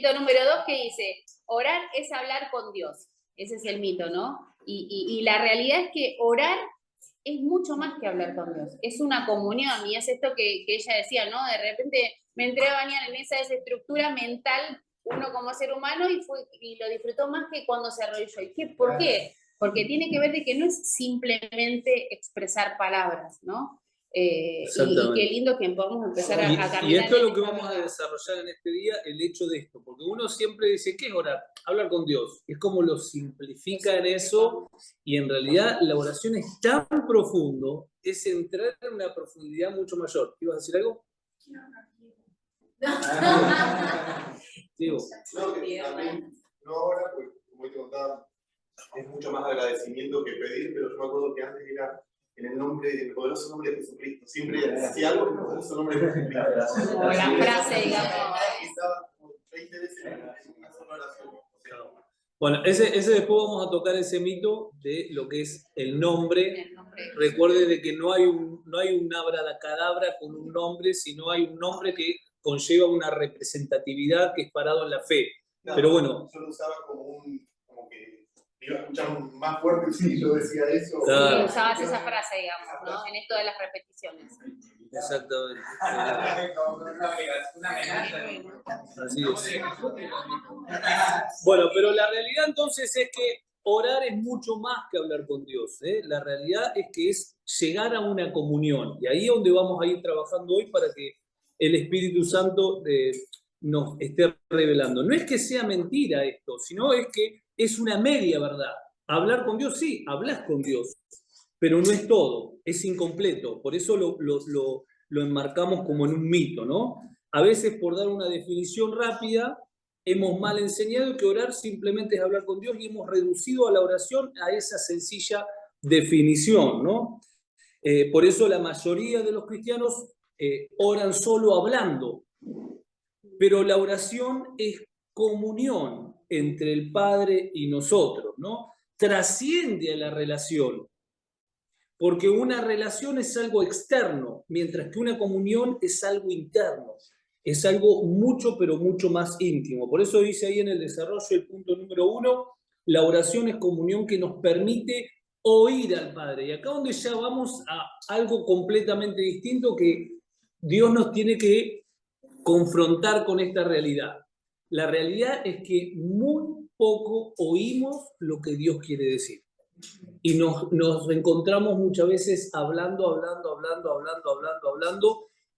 mito número 2 que dice, orar es hablar con Dios. Ese es el mito, ¿no? Y la realidad es que orar es mucho más que hablar con Dios. Es una comunión y es esto que ella decía, ¿no? De repente me entré a bañar en esa desestructura mental uno como ser humano y lo disfrutó más que cuando se arrodilló. ¿Por qué? Porque tiene que ver de que no es simplemente expresar palabras, ¿no? Y qué lindo que podamos empezar a caminar. Y esto es lo que vamos a desarrollar en este día, el hecho de esto, porque uno siempre dice, ¿qué es orar? Hablar con Dios. Es como lo simplifica en eso, y en realidad la oración es tan profundo, es entrar en una profundidad mucho mayor. ¿Ibas a decir algo? Digo. No, que también, no ahora, pues como te contaba, es mucho más agradecimiento que pedir, pero yo me acuerdo que antes era en el poderoso nombre de Jesucristo. Siempre hacía algo en el poderoso nombre de Jesucristo. Como la frase, digamos. Estaba como 20 veces en una sola oración. Bueno, ese después vamos a tocar ese mito de lo que es el nombre. Recuerde de que no hay un abracadabra con un nombre, sino hay un nombre que conlleva una representatividad que es parado en la fe. No, pero bueno. Yo lo usaba como que iba a escuchar más fuerte si yo decía eso. Claro. Sí, usabas esa frase, digamos, ¿no? En esto de las repeticiones. Exactamente. Así es. Bueno, pero la realidad entonces es que orar es mucho más que hablar con Dios, ¿eh? La realidad es que es llegar a una comunión. Y ahí es donde vamos a ir trabajando hoy para que el Espíritu Santo nos esté revelando. No es que sea mentira esto, sino es que es una media verdad. Hablar con Dios, sí, hablas con Dios, pero no es todo, es incompleto. Por eso lo enmarcamos como en un mito, ¿no? A veces, por dar una definición rápida, hemos mal enseñado que orar simplemente es hablar con Dios y hemos reducido a la oración a esa sencilla definición, ¿no? Por eso la mayoría de los cristianos oran solo hablando, pero la oración es comunión entre el Padre y nosotros, ¿no? Trasciende a la relación, porque una relación es algo externo, mientras que una comunión es algo interno, es algo mucho, pero mucho más íntimo. Por eso dice ahí en el desarrollo el punto número 1, la oración es comunión que nos permite oír al Padre. Y acá donde ya vamos a algo completamente distinto que Dios nos tiene que confrontar con esta realidad. La realidad es que muy poco oímos lo que Dios quiere decir. Y nos encontramos muchas veces hablando,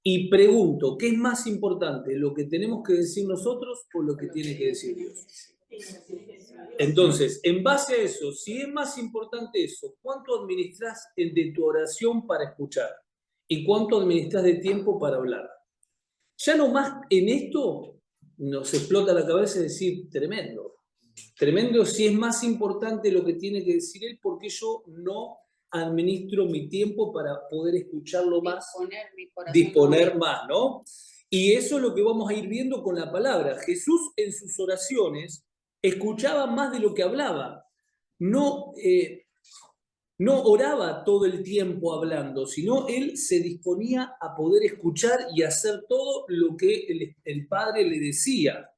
y pregunto, ¿qué es más importante? ¿Lo que tenemos que decir nosotros o lo que tiene que decir Dios? Entonces, en base a eso, si es más importante eso, ¿cuánto administras de tu oración para escuchar? ¿Y cuánto administras de tiempo para hablar? Ya nomás en esto nos explota la cabeza y decir, tremendo. Tremendo si es más importante lo que tiene que decir él, porque yo no administro mi tiempo para poder escucharlo más, disponer más, ¿no? Y eso es lo que vamos a ir viendo con la palabra. Jesús en sus oraciones escuchaba más de lo que hablaba. No oraba todo el tiempo hablando, sino él se disponía a poder escuchar y hacer todo lo que el Padre le decía.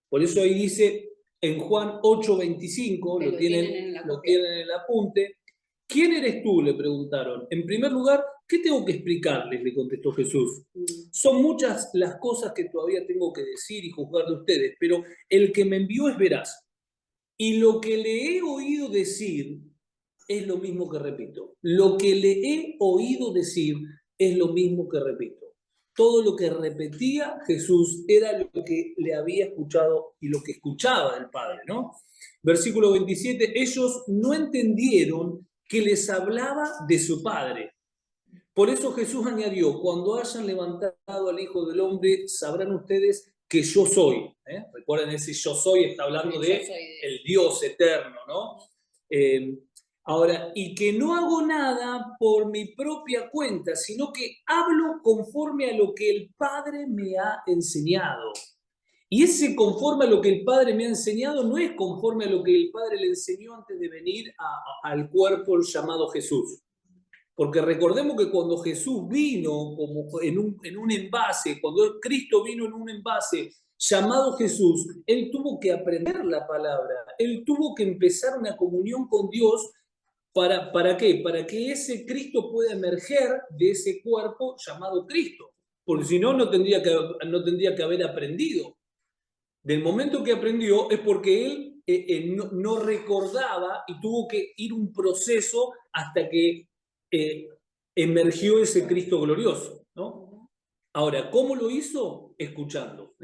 Por eso ahí dice en Juan 8:25, lo tienen en el apunte. ¿Quién eres tú?, le preguntaron. En primer lugar, ¿qué tengo que explicarles?, le contestó Jesús. Son muchas las cosas que todavía tengo que decir y juzgar de ustedes, pero el que me envió es veraz. Y lo que le he oído decir es lo mismo que repito. Lo que le he oído decir es lo mismo que repito. Todo lo que repetía Jesús era lo que le había escuchado y lo que escuchaba del Padre, ¿no? Versículo 27, ellos no entendieron que les hablaba de su Padre. Por eso Jesús añadió, cuando hayan levantado al Hijo del Hombre, sabrán ustedes que yo soy. Recuerden, ese yo soy está hablando de el Dios eterno, ¿no? Ahora, y que no hago nada por mi propia cuenta, sino que hablo conforme a lo que el Padre me ha enseñado. Y ese conforme a lo que el Padre me ha enseñado no es conforme a lo que el Padre le enseñó antes de venir al cuerpo llamado Jesús. Porque recordemos que cuando Jesús vino como en un envase, cuando Cristo vino en un envase llamado Jesús, él tuvo que aprender la palabra, él tuvo que empezar una comunión con Dios. ¿Para qué? Para que ese Cristo pueda emerger de ese cuerpo llamado Cristo. Porque si no, no tendría que haber aprendido. Del momento que aprendió es porque él no recordaba y tuvo que ir un proceso hasta que emergió ese Cristo glorioso, ¿no? Ahora, ¿cómo lo hizo? Escuchando,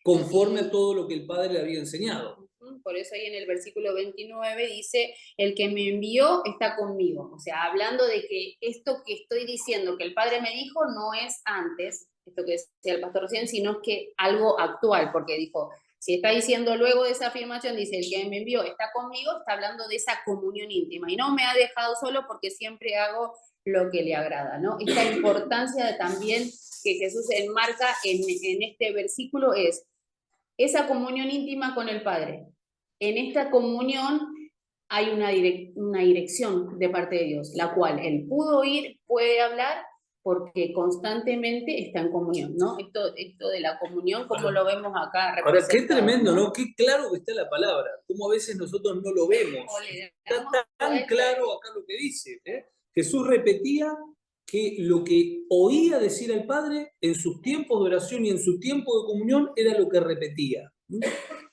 conforme a todo lo que el Padre le había enseñado. Por eso ahí en el versículo 29 dice, el que me envió está conmigo. O sea, hablando de que esto que estoy diciendo, que el Padre me dijo, no es antes, esto que decía el pastor recién, sino que algo actual, porque dijo, si está diciendo luego de esa afirmación, dice, el que me envió está conmigo, está hablando de esa comunión íntima. Y no me ha dejado solo porque siempre hago lo que le agrada, ¿no? Esta importancia también que Jesús enmarca en este versículo es esa comunión íntima con el Padre. En esta comunión hay una dirección de parte de Dios, la cual él pudo oír, puede hablar, porque constantemente está en comunión, ¿no? Esto de la comunión, como lo vemos acá. Ahora, qué tremendo, ¿no? Qué claro que está la palabra, cómo a veces nosotros no lo vemos. Está tan claro acá lo que dice. Jesús repetía que lo que oía decir al Padre en sus tiempos de oración y en su tiempo de comunión era lo que repetía.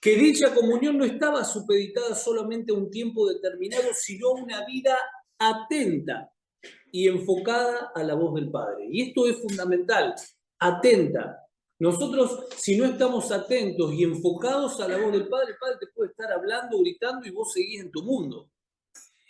Que dicha comunión no estaba supeditada solamente a un tiempo determinado, sino a una vida atenta y enfocada a la voz del Padre. Y esto es fundamental, atenta. Nosotros, si no estamos atentos y enfocados a la voz del Padre, el Padre te puede estar hablando, gritando y vos seguís en tu mundo.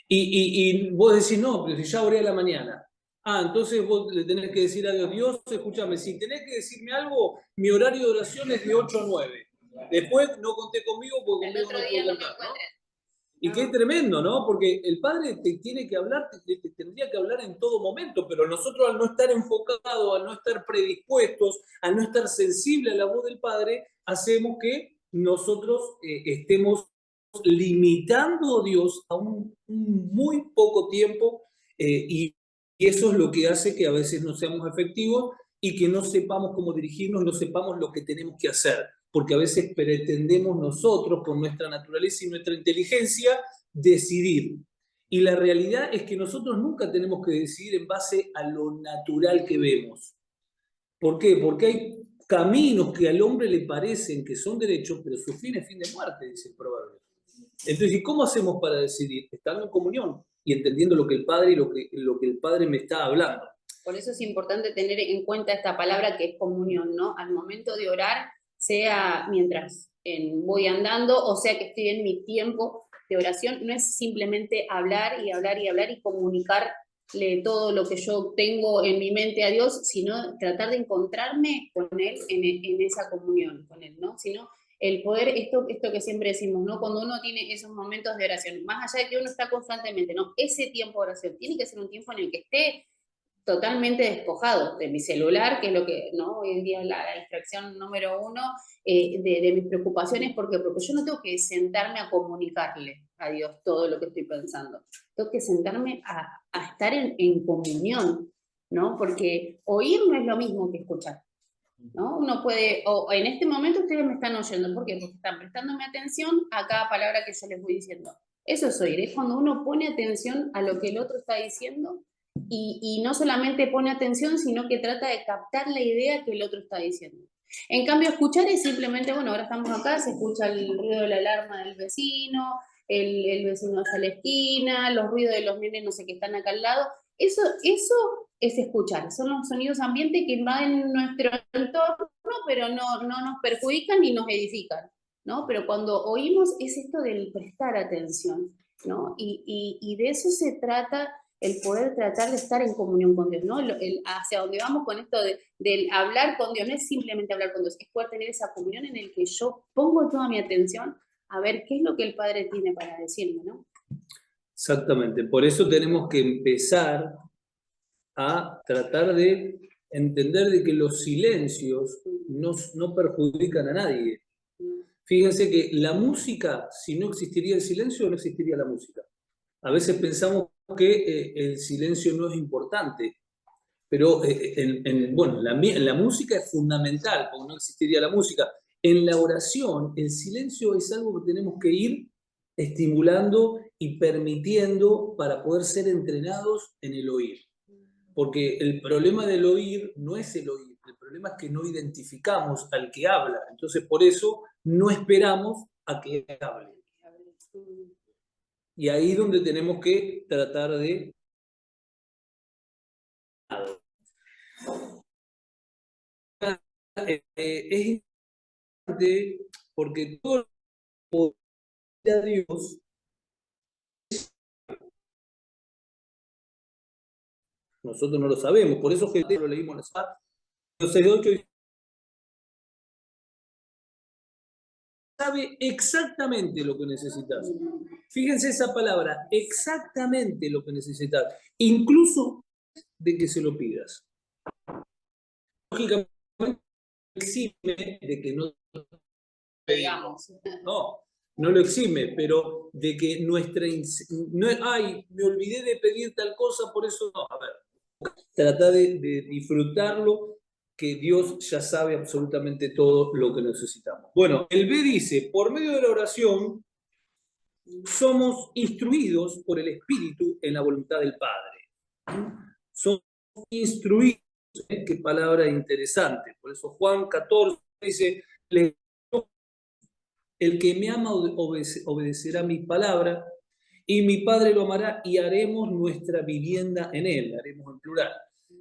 Y vos decís, no, pero si ya oré a la mañana. Entonces vos le tenés que decir a Dios, Dios, escúchame, si tenés que decirme algo, mi horario de oración es de 8 a 9. Después no conté conmigo porque conmigo no puedo contar, ¿no? Y qué tremendo, ¿no? Porque el Padre te tiene que hablar, te tendría que hablar en todo momento, pero nosotros al no estar enfocados, al no estar predispuestos, al no estar sensibles a la voz del Padre, hacemos que nosotros estemos limitando a Dios a un muy poco tiempo y eso es lo que hace que a veces no seamos efectivos y que no sepamos cómo dirigirnos, no sepamos lo que tenemos que hacer, porque a veces pretendemos nosotros, con nuestra naturaleza y nuestra inteligencia, decidir. Y la realidad es que nosotros nunca tenemos que decidir en base a lo natural que vemos. ¿Por qué? Porque hay caminos que al hombre le parecen que son derechos, pero su fin es fin de muerte, dice el proverbio. Entonces, ¿y cómo hacemos para decidir? Estando en comunión y entendiendo lo que el Padre y lo que el Padre me está hablando. Por eso es importante tener en cuenta esta palabra que es comunión, ¿no? Al momento de orar, sea mientras voy andando, o sea que estoy en mi tiempo de oración, no es simplemente hablar y hablar y hablar y comunicarle todo lo que yo tengo en mi mente a Dios, sino tratar de encontrarme con Él en esa comunión con Él, ¿no? Sino el poder, esto que siempre decimos, ¿no? Cuando uno tiene esos momentos de oración, más allá de que uno está constantemente, ¿no? Ese tiempo de oración tiene que ser un tiempo en el que esté totalmente despojado de mi celular, que es lo que, ¿no? Hoy en día la distracción número uno de mis preocupaciones, porque yo no tengo que sentarme a comunicarle a Dios todo lo que estoy pensando. Tengo que sentarme a estar en comunión, ¿no? Porque oír no es lo mismo que escuchar, ¿no? Uno puede, o en este momento ustedes me están oyendo, ¿por qué? Porque están prestándome atención a cada palabra que yo les voy diciendo. Eso es oír, es cuando uno pone atención a lo que el otro está diciendo y no solamente pone atención, sino que trata de captar la idea que el otro está diciendo. En cambio, escuchar es simplemente, bueno, ahora estamos acá, se escucha el ruido de la alarma del vecino, el vecino hacia la esquina, los ruidos de los nenes, no sé, que están acá al lado. Eso es escuchar, son los sonidos ambientes que invaden nuestro entorno, pero no nos perjudican ni nos edifican, ¿no? Pero cuando oímos es esto del prestar atención, ¿no? Y de eso se trata el poder tratar de estar en comunión con Dios, ¿no? Hacia donde vamos con esto del hablar con Dios, no es simplemente hablar con Dios, es poder tener esa comunión en el que yo pongo toda mi atención a ver qué es lo que el Padre tiene para decirme, ¿no? Exactamente, por eso tenemos que empezar a tratar de entender de que los silencios no perjudican a nadie. Fíjense que la música, si no existiría el silencio, no existiría la música. A veces pensamos que el silencio no es importante, pero bueno, la música es fundamental, porque no existiría la música. En la oración, el silencio es algo que tenemos que ir estimulando y permitiendo para poder ser entrenados en el oír. Porque el problema del oír no es el oír, el problema es que no identificamos al que habla. Entonces, por eso no esperamos a que hable. Y ahí es donde tenemos que tratar de... Es importante porque todo el poder de Dios, nosotros no lo sabemos, por eso que lo leímos en los 6:8, sabe exactamente lo que necesitas. Fíjense esa palabra, exactamente lo que necesitas, incluso de que se lo pidas. Lógicamente, exime de que no digamos. No lo exime, pero de que nuestra... No, ay, me olvidé de pedir tal cosa, por eso no. A ver, trata de disfrutarlo, que Dios ya sabe absolutamente todo lo que necesitamos. Bueno, el B dice, por medio de la oración, somos instruidos por el Espíritu en la voluntad del Padre. Somos instruidos, qué palabra interesante. Por eso Juan 14 dice, el que me ama obedecerá mis palabras, y mi Padre lo amará y haremos nuestra vivienda en él, haremos en plural.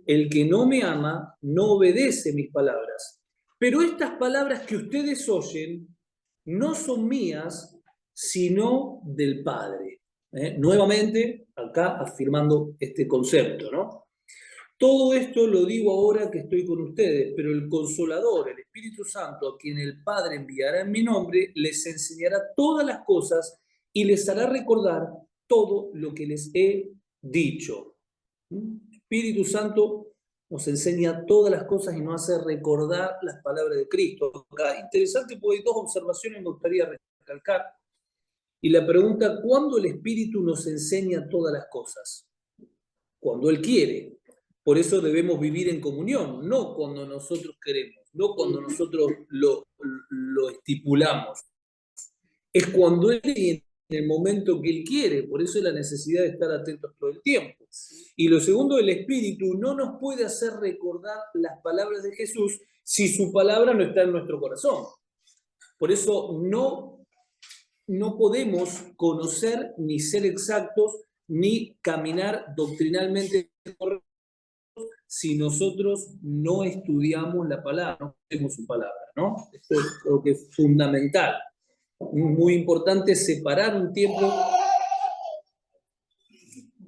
El que no me ama no obedece mis palabras. Pero estas palabras que ustedes oyen no son mías, sino del Padre. Nuevamente, acá afirmando este concepto, ¿no? Todo esto lo digo ahora que estoy con ustedes, pero el Consolador, el Espíritu Santo, a quien el Padre enviará en mi nombre, les enseñará todas las cosas y les hará recordar todo lo que les he dicho. Espíritu Santo nos enseña todas las cosas y nos hace recordar las palabras de Cristo. Interesante, porque hay dos observaciones que me gustaría recalcar. Y la pregunta, ¿cuándo el Espíritu nos enseña todas las cosas? Cuando Él quiere. Por eso debemos vivir en comunión, no cuando nosotros queremos, no cuando nosotros lo estipulamos. Es cuando Él, en el momento que Él quiere, por eso es la necesidad de estar atentos todo el tiempo. Y lo segundo, el Espíritu no nos puede hacer recordar las palabras de Jesús si su palabra no está en nuestro corazón. Por eso no podemos conocer ni ser exactos ni caminar doctrinalmente correcto si nosotros no estudiamos la palabra, no conocemos su palabra, ¿no? Esto es lo que es fundamental. Muy importante separar un tiempo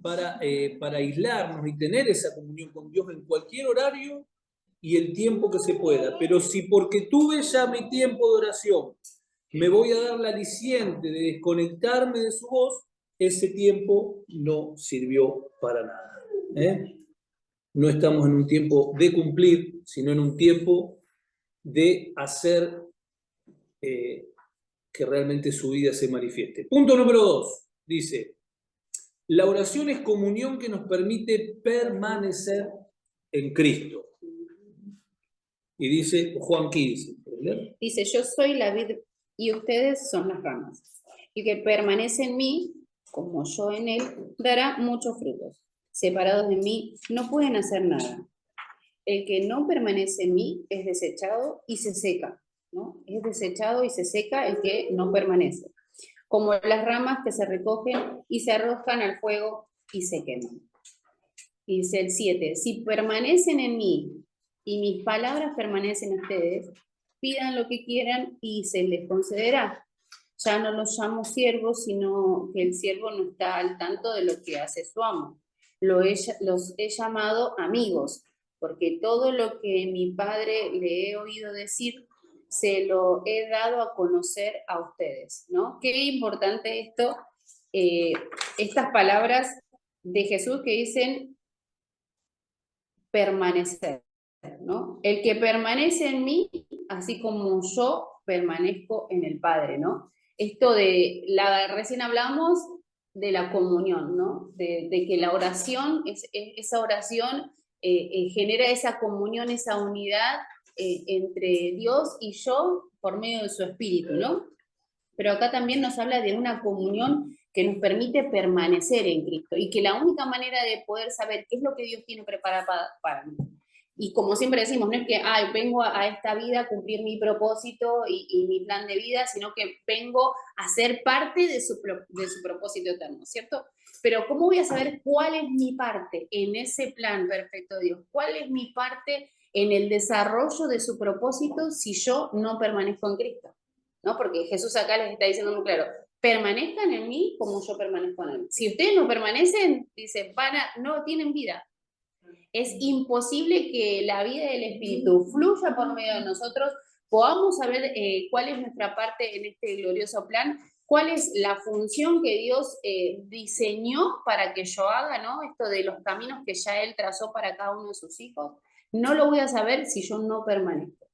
para aislarnos y tener esa comunión con Dios en cualquier horario y el tiempo que se pueda. Pero si porque tuve ya mi tiempo de oración, me voy a dar la aliciente de desconectarme de su voz, ese tiempo no sirvió para nada. No estamos en un tiempo de cumplir, sino en un tiempo de hacer que realmente su vida se manifieste. Punto número 2, dice, la oración es comunión que nos permite permanecer en Cristo. Y dice Juan 15. Dice, yo soy la vid y ustedes son las ramas. Y que permanece en mí, como yo en él, dará muchos frutos. Separados de mí, no pueden hacer nada. El que no permanece en mí es desechado y se seca, ¿no? Es desechado y se seca el que no permanece. Como las ramas que se recogen y se arrojan al fuego y se queman. Y dice el 7, si permanecen en mí y mis palabras permanecen en ustedes, pidan lo que quieran y se les concederá. Ya no los llamo siervos, sino que el siervo no está al tanto de lo que hace su amo. Los he llamado amigos, porque todo lo que mi padre le he oído decir, se lo he dado a conocer a ustedes, ¿no? Qué importante esto, estas palabras de Jesús que dicen permanecer, ¿no? El que permanece en mí, así como yo permanezco en el Padre, ¿no? Esto recién hablamos de la comunión, ¿no? De que la oración, esa oración genera esa comunión, esa unidad entre Dios y yo, por medio de su espíritu, ¿no? Pero acá también nos habla de una comunión que nos permite permanecer en Cristo y que la única manera de poder saber qué es lo que Dios tiene preparado para mí. Y como siempre decimos, no es que vengo a esta vida a cumplir mi propósito y mi plan de vida, sino que vengo a ser parte de su propósito eterno, ¿cierto? Pero ¿cómo voy a saber cuál es mi parte en ese plan perfecto de Dios? ¿Cuál es mi parte en el desarrollo de su propósito si yo no permanezco en Cristo? ¿No? Porque Jesús acá les está diciendo muy claro, permanezcan en mí como yo permanezco en él. Si ustedes no permanecen, dice, no tienen vida. Es imposible que la vida del Espíritu fluya por medio de nosotros, podamos saber cuál es nuestra parte en este glorioso plan, cuál es la función que Dios diseñó para que yo haga, ¿no? Esto de los caminos que ya Él trazó para cada uno de sus hijos. No lo voy a saber si yo no permanezco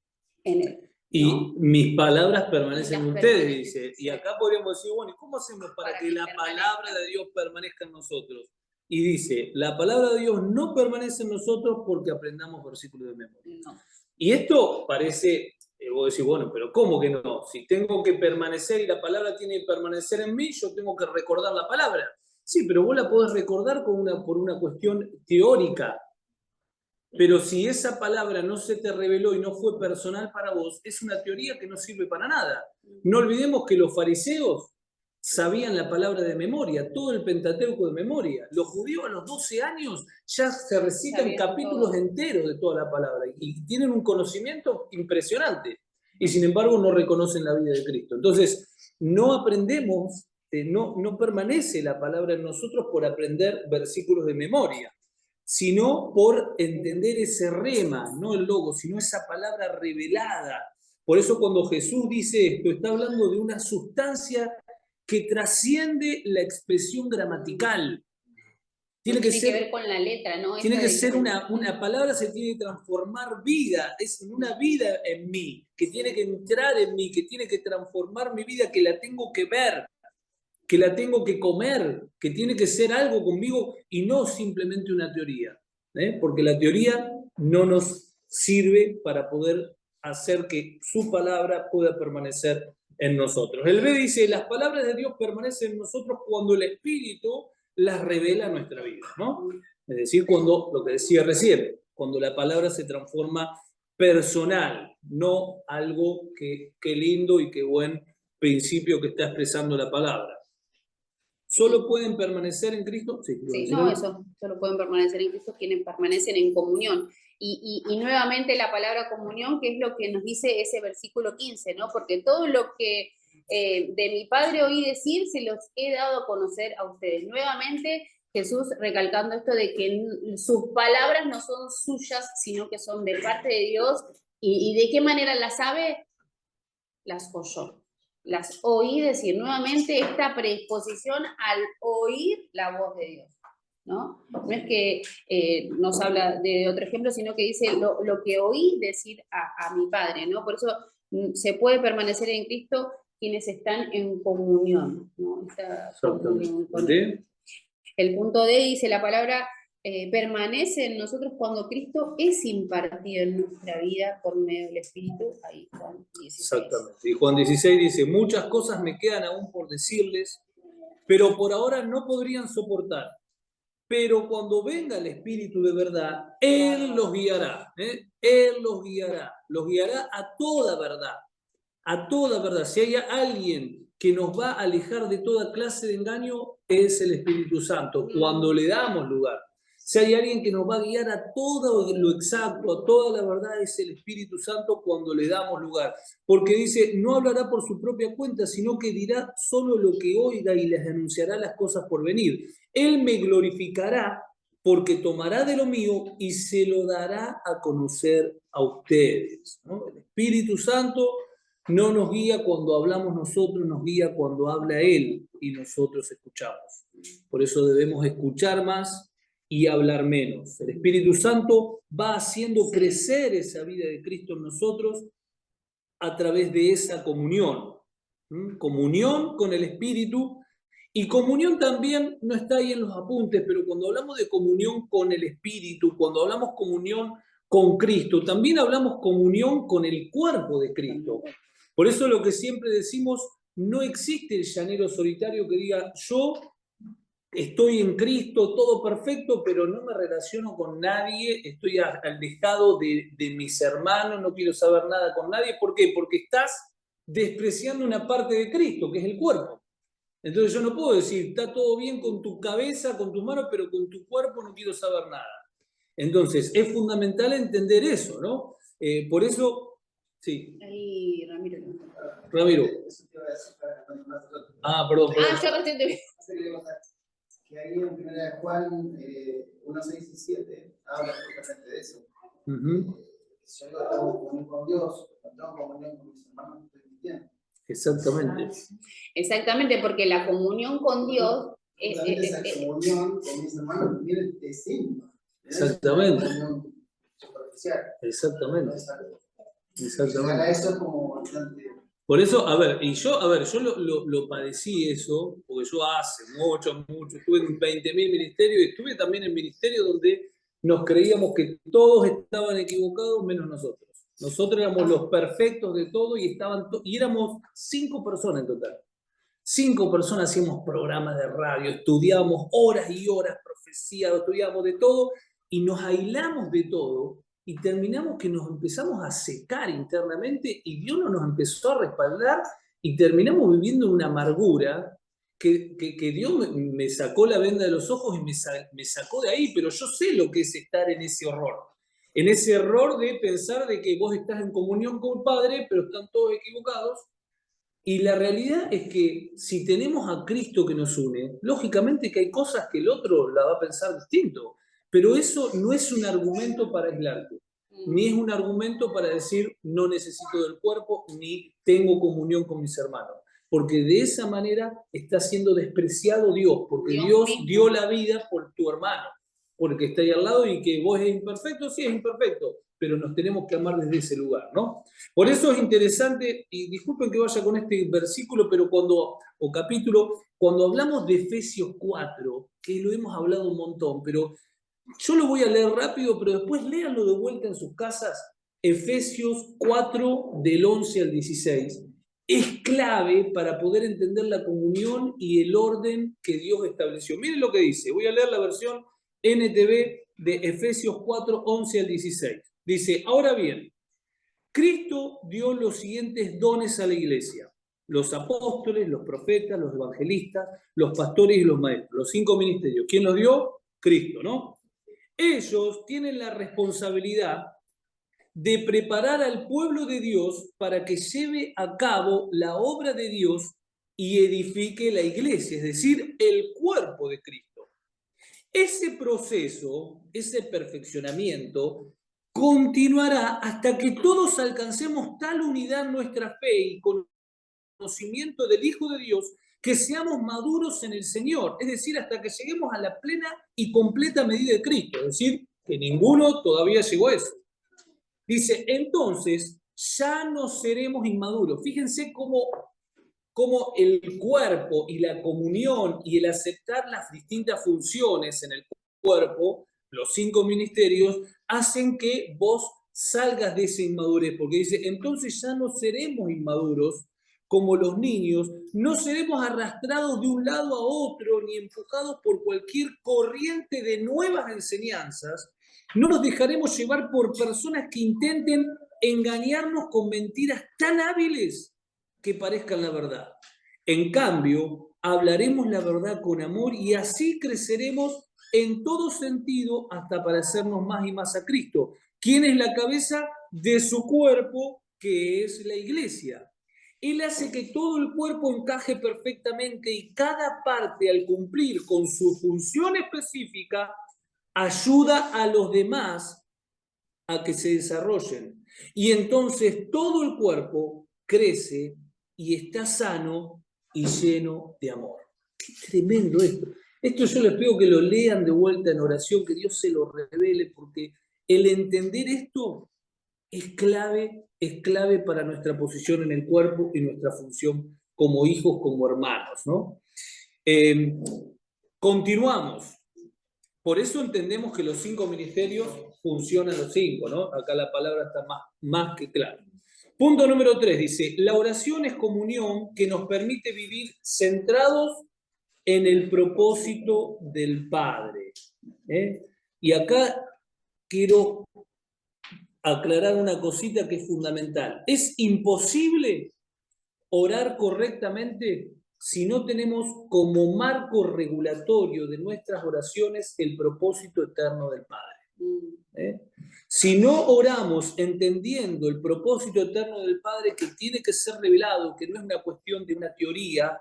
en Él. Y mis palabras permanecen en ustedes, dice. Y acá podríamos decir, bueno, ¿y cómo hacemos para que la palabra de Dios permanezca en nosotros? Y dice, la palabra de Dios no permanece en nosotros porque aprendamos versículos de memoria. No. Y esto parece, vos decís, bueno, pero ¿cómo que no? Si tengo que permanecer y la palabra tiene que permanecer en mí, yo tengo que recordar la palabra. Sí, pero vos la podés recordar por una cuestión teórica. Pero si esa palabra no se te reveló y no fue personal para vos, es una teoría que no sirve para nada. No olvidemos que los fariseos sabían la palabra de memoria, todo el Pentateuco de memoria. Los judíos a los 12 años ya se recitan capítulos enteros de toda la palabra y tienen un conocimiento impresionante. Y sin embargo no reconocen la vida de Cristo. Entonces, no aprendemos, no permanece la palabra en nosotros por aprender versículos de memoria, sino por entender ese rema, no el logo, sino esa palabra revelada. Por eso cuando Jesús dice esto, está hablando de una sustancia que trasciende la expresión gramatical. Tiene que ver con la letra, ¿no? Tiene que ser una palabra, se tiene que transformar vida, es una vida en mí, que tiene que entrar en mí, que tiene que transformar mi vida, que la tengo que ver, que la tengo que comer, que tiene que ser algo conmigo y no simplemente una teoría, porque la teoría no nos sirve para poder hacer que su palabra pueda permanecer en nosotros. El B dice, las palabras de Dios permanecen en nosotros cuando el Espíritu las revela a nuestra vida, ¿no? Es decir, cuando, lo que decía recién, cuando la palabra se transforma personal, no algo que lindo y qué buen principio que está expresando la palabra. ¿Solo pueden permanecer en Cristo? Sí, no, eso, solo pueden permanecer en Cristo quienes permanecen en comunión. Y nuevamente la palabra comunión, que es lo que nos dice ese versículo 15, ¿no? Porque todo lo que de mi Padre oí decir, se los he dado a conocer a ustedes. Nuevamente Jesús recalcando esto de que sus palabras no son suyas, sino que son de parte de Dios. ¿Y de qué manera las sabe? Las oyó. Las oí decir, nuevamente esta predisposición al oír la voz de Dios, ¿no? No es que nos habla de otro ejemplo, sino que dice lo que oí decir a mi Padre, ¿no? Por eso se puede permanecer en Cristo quienes están en comunión, ¿no? Esta comunión con Él. El punto D dice la palabra permanece en nosotros cuando Cristo es impartido en nuestra vida por medio del Espíritu. Ahí, Juan 16. Exactamente. Y Juan 16 dice, muchas cosas me quedan aún por decirles, pero por ahora no podrían soportar. Pero cuando venga el Espíritu de verdad, Él los guiará. Él los guiará a toda verdad. A toda verdad. Si hay alguien que nos va a alejar de toda clase de engaño, es el Espíritu Santo, cuando le damos lugar. Si hay alguien que nos va a guiar a todo lo exacto, a toda la verdad, es el Espíritu Santo cuando le damos lugar. Porque dice, no hablará por su propia cuenta, sino que dirá solo lo que oiga y les anunciará las cosas por venir. Él me glorificará porque tomará de lo mío y se lo dará a conocer a ustedes, ¿no? El Espíritu Santo no nos guía cuando hablamos nosotros, nos guía cuando habla Él y nosotros escuchamos. Por eso debemos escuchar más y hablar menos. El Espíritu Santo va haciendo crecer esa vida de Cristo en nosotros a través de esa comunión. Comunión con el Espíritu. Y comunión también no está ahí en los apuntes, pero cuando hablamos de comunión con el Espíritu, cuando hablamos comunión con Cristo, también hablamos comunión con el cuerpo de Cristo. Por eso lo que siempre decimos, no existe el llanero solitario que diga, yo estoy en Cristo, todo perfecto, pero no me relaciono con nadie, estoy alejado de mis hermanos, no quiero saber nada con nadie. ¿Por qué? Porque estás despreciando una parte de Cristo, que es el cuerpo. Entonces yo no puedo decir, está todo bien con tu cabeza, con tus manos, pero con tu cuerpo no quiero saber nada. Entonces es fundamental entender eso, ¿no? Por eso, sí. Ahí, Ramiro. Ramiro. Ah, perdón. Yo recién te vi. Que ahí en 1 Juan 1, 6 y 7 habla justamente de eso. Si yo tengo comunión con Dios, no tengo comunión con mis hermanos, estoy mintiendo. Exactamente. Exactamente, porque la comunión con Dios esa comunión con mis hermanos también es distinta. Exactamente. Superficial. Exactamente. Exactamente. Eso es como bastante. Por eso, yo lo padecí eso, porque yo hace mucho, estuve en 20.000 ministerios y estuve también en ministerios donde nos creíamos que todos estaban equivocados menos nosotros. Nosotros éramos los perfectos de todo y éramos 5 personas en total. 5 personas hacíamos programas de radio, estudiábamos horas y horas profecía, estudiábamos de todo y nos aislamos de todo. Y terminamos que nos empezamos a secar internamente y Dios no nos empezó a respaldar y terminamos viviendo una amargura que Dios me sacó la venda de los ojos y me sacó de ahí, pero yo sé lo que es estar en ese horror. En ese error de pensar de que vos estás en comunión con el Padre, pero están todos equivocados. Y la realidad es que si tenemos a Cristo que nos une, lógicamente que hay cosas que el otro la va a pensar distinto. Pero eso no es un argumento para aislarte, ni es un argumento para decir no necesito del cuerpo, ni tengo comunión con mis hermanos. Porque de esa manera está siendo despreciado Dios, porque Dios dio la vida por tu hermano, porque está ahí al lado y que vos es imperfecto, sí es imperfecto, pero nos tenemos que amar desde ese lugar, ¿no? Por eso es interesante, y disculpen que vaya con este versículo, pero o capítulo, cuando hablamos de Efesios 4, que lo hemos hablado un montón, pero yo lo voy a leer rápido, pero después léanlo de vuelta en sus casas. Efesios 4, del 11 al 16. Es clave para poder entender la comunión y el orden que Dios estableció. Miren lo que dice. Voy a leer la versión NTV de Efesios 4, 11 al 16. Dice, ahora bien, Cristo dio los siguientes dones a la iglesia. Los apóstoles, los profetas, los evangelistas, los pastores y los maestros. Los 5 ministerios. ¿Quién los dio? Cristo, ¿no? Ellos tienen la responsabilidad de preparar al pueblo de Dios para que lleve a cabo la obra de Dios y edifique la iglesia, es decir, el cuerpo de Cristo. Ese proceso, ese perfeccionamiento, continuará hasta que todos alcancemos tal unidad en nuestra fe y conocimiento del Hijo de Dios que seamos maduros en el Señor, es decir, hasta que lleguemos a la plena y completa medida de Cristo, es decir, que ninguno todavía llegó a eso. Dice, entonces ya no seremos inmaduros. Fíjense cómo el cuerpo y la comunión y el aceptar las distintas funciones en el cuerpo, los 5 ministerios, hacen que vos salgas de esa inmadurez, porque dice, entonces ya no seremos inmaduros como los niños, no seremos arrastrados de un lado a otro ni empujados por cualquier corriente de nuevas enseñanzas, no nos dejaremos llevar por personas que intenten engañarnos con mentiras tan hábiles que parezcan la verdad. En cambio, hablaremos la verdad con amor y así creceremos en todo sentido hasta parecernos más y más a Cristo, quien es la cabeza de su cuerpo, que es la iglesia. Él hace que todo el cuerpo encaje perfectamente y cada parte, al cumplir con su función específica, ayuda a los demás a que se desarrollen. Y entonces todo el cuerpo crece y está sano y lleno de amor. Qué tremendo esto. Esto yo les pido que lo lean de vuelta en oración, que Dios se lo revele, porque el entender esto es clave para nuestra posición en el cuerpo y nuestra función como hijos, como hermanos, ¿no? Continuamos. Por eso entendemos que los 5 ministerios funcionan los 5, ¿no? Acá la palabra está más que clara. Punto número 3 dice, la oración es comunión que nos permite vivir centrados en el propósito del Padre. Y acá quiero aclarar una cosita que es fundamental. Es imposible orar correctamente si no tenemos como marco regulatorio de nuestras oraciones el propósito eterno del Padre. Si no oramos entendiendo el propósito eterno del Padre que tiene que ser revelado, que no es una cuestión de una teoría,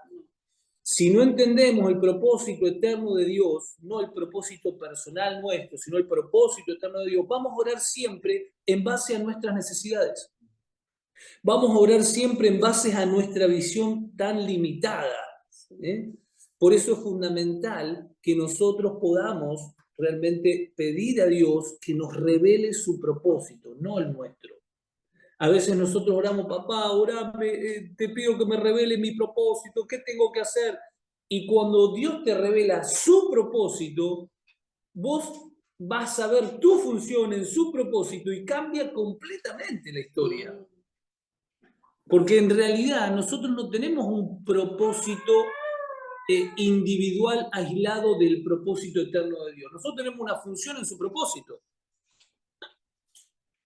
si no entendemos el propósito eterno de Dios, no el propósito personal nuestro, sino el propósito eterno de Dios, vamos a orar siempre en base a nuestras necesidades. Vamos a orar siempre en base a nuestra visión tan limitada. Por eso es fundamental que nosotros podamos realmente pedir a Dios que nos revele su propósito, no el nuestro. A veces nosotros oramos, papá, orame, te pido que me revele mi propósito, ¿qué tengo que hacer? Y cuando Dios te revela su propósito, vos vas a ver tu función en su propósito y cambia completamente la historia. Porque en realidad nosotros no tenemos un propósito individual aislado del propósito eterno de Dios. Nosotros tenemos una función en su propósito.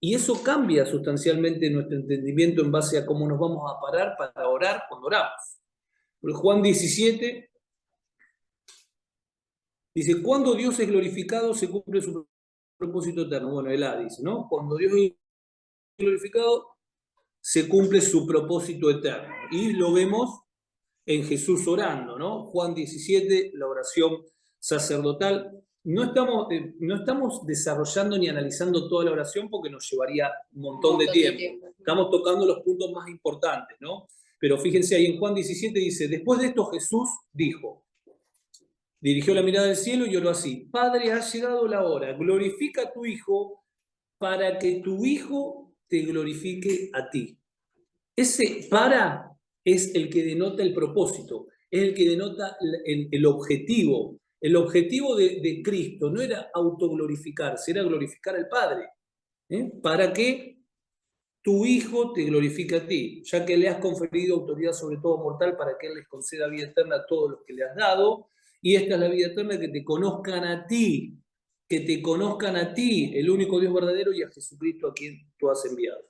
Y eso cambia sustancialmente nuestro entendimiento en base a cómo nos vamos a parar para orar cuando oramos. Por Juan 17 dice, cuando Dios es glorificado se cumple su propósito eterno. Bueno, él dice, ¿no? Cuando Dios es glorificado se cumple su propósito eterno. Y lo vemos en Jesús orando, ¿no? Juan 17, la oración sacerdotal. No estamos desarrollando ni analizando toda la oración porque nos llevaría un montón de tiempo. Estamos tocando los puntos más importantes, ¿no? Pero fíjense ahí en Juan 17 dice, después de esto Jesús dijo, dirigió la mirada al cielo y oró así, Padre, ha llegado la hora, glorifica a tu Hijo para que tu Hijo te glorifique a ti. Ese para es el que denota el propósito, es el que denota el objetivo. El objetivo de Cristo no era autoglorificarse, era glorificar al Padre. Para que tu Hijo te glorifique a ti, ya que le has conferido autoridad sobre todo mortal para que Él les conceda vida eterna a todos los que le has dado. Y esta es la vida eterna, que te conozcan a ti, el único Dios verdadero, y a Jesucristo a quien tú has enviado.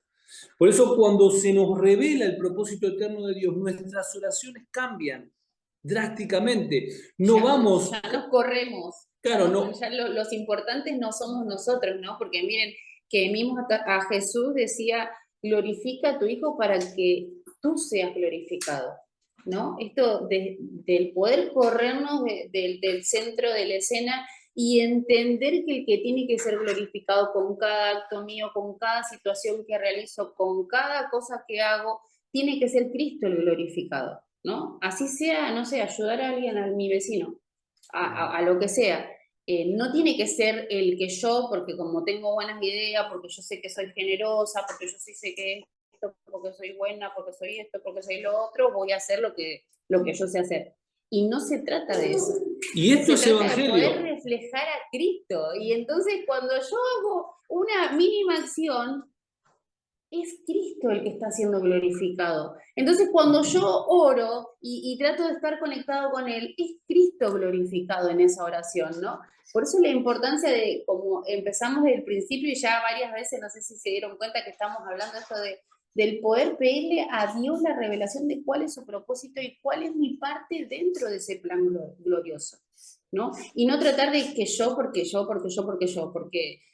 Por eso cuando se nos revela el propósito eterno de Dios, nuestras oraciones cambian drásticamente. Ya nos corremos. Claro, no. Ya los importantes no somos nosotros, ¿no? Porque miren, que mismo a Jesús decía, glorifica a tu Hijo para que tú seas glorificado, ¿no? Esto del poder corrernos del centro de la escena y entender que el que tiene que ser glorificado con cada acto mío, con cada situación que realizo, con cada cosa que hago, tiene que ser Cristo el glorificado, ¿no? Así sea, no sé, ayudar a alguien, a mi vecino, a lo que sea. No tiene que ser el que yo, porque como tengo buenas ideas, porque yo sé que soy generosa, porque yo sí sé que esto, porque soy buena, porque soy esto, porque soy lo otro, voy a hacer lo que yo sé hacer. Y no se trata de eso. Y esto es evangelio. De poder reflejar a Cristo. Y entonces cuando yo hago una mínima acción, es Cristo el que está siendo glorificado. Entonces cuando yo oro y trato de estar conectado con Él, es Cristo glorificado en esa oración, ¿no? Por eso la importancia de, como empezamos desde el principio y ya varias veces, no sé si se dieron cuenta que estamos hablando de esto del poder pedirle a Dios la revelación de cuál es su propósito y cuál es mi parte dentro de ese plan glorioso, ¿no? Y no tratar de que yo, porque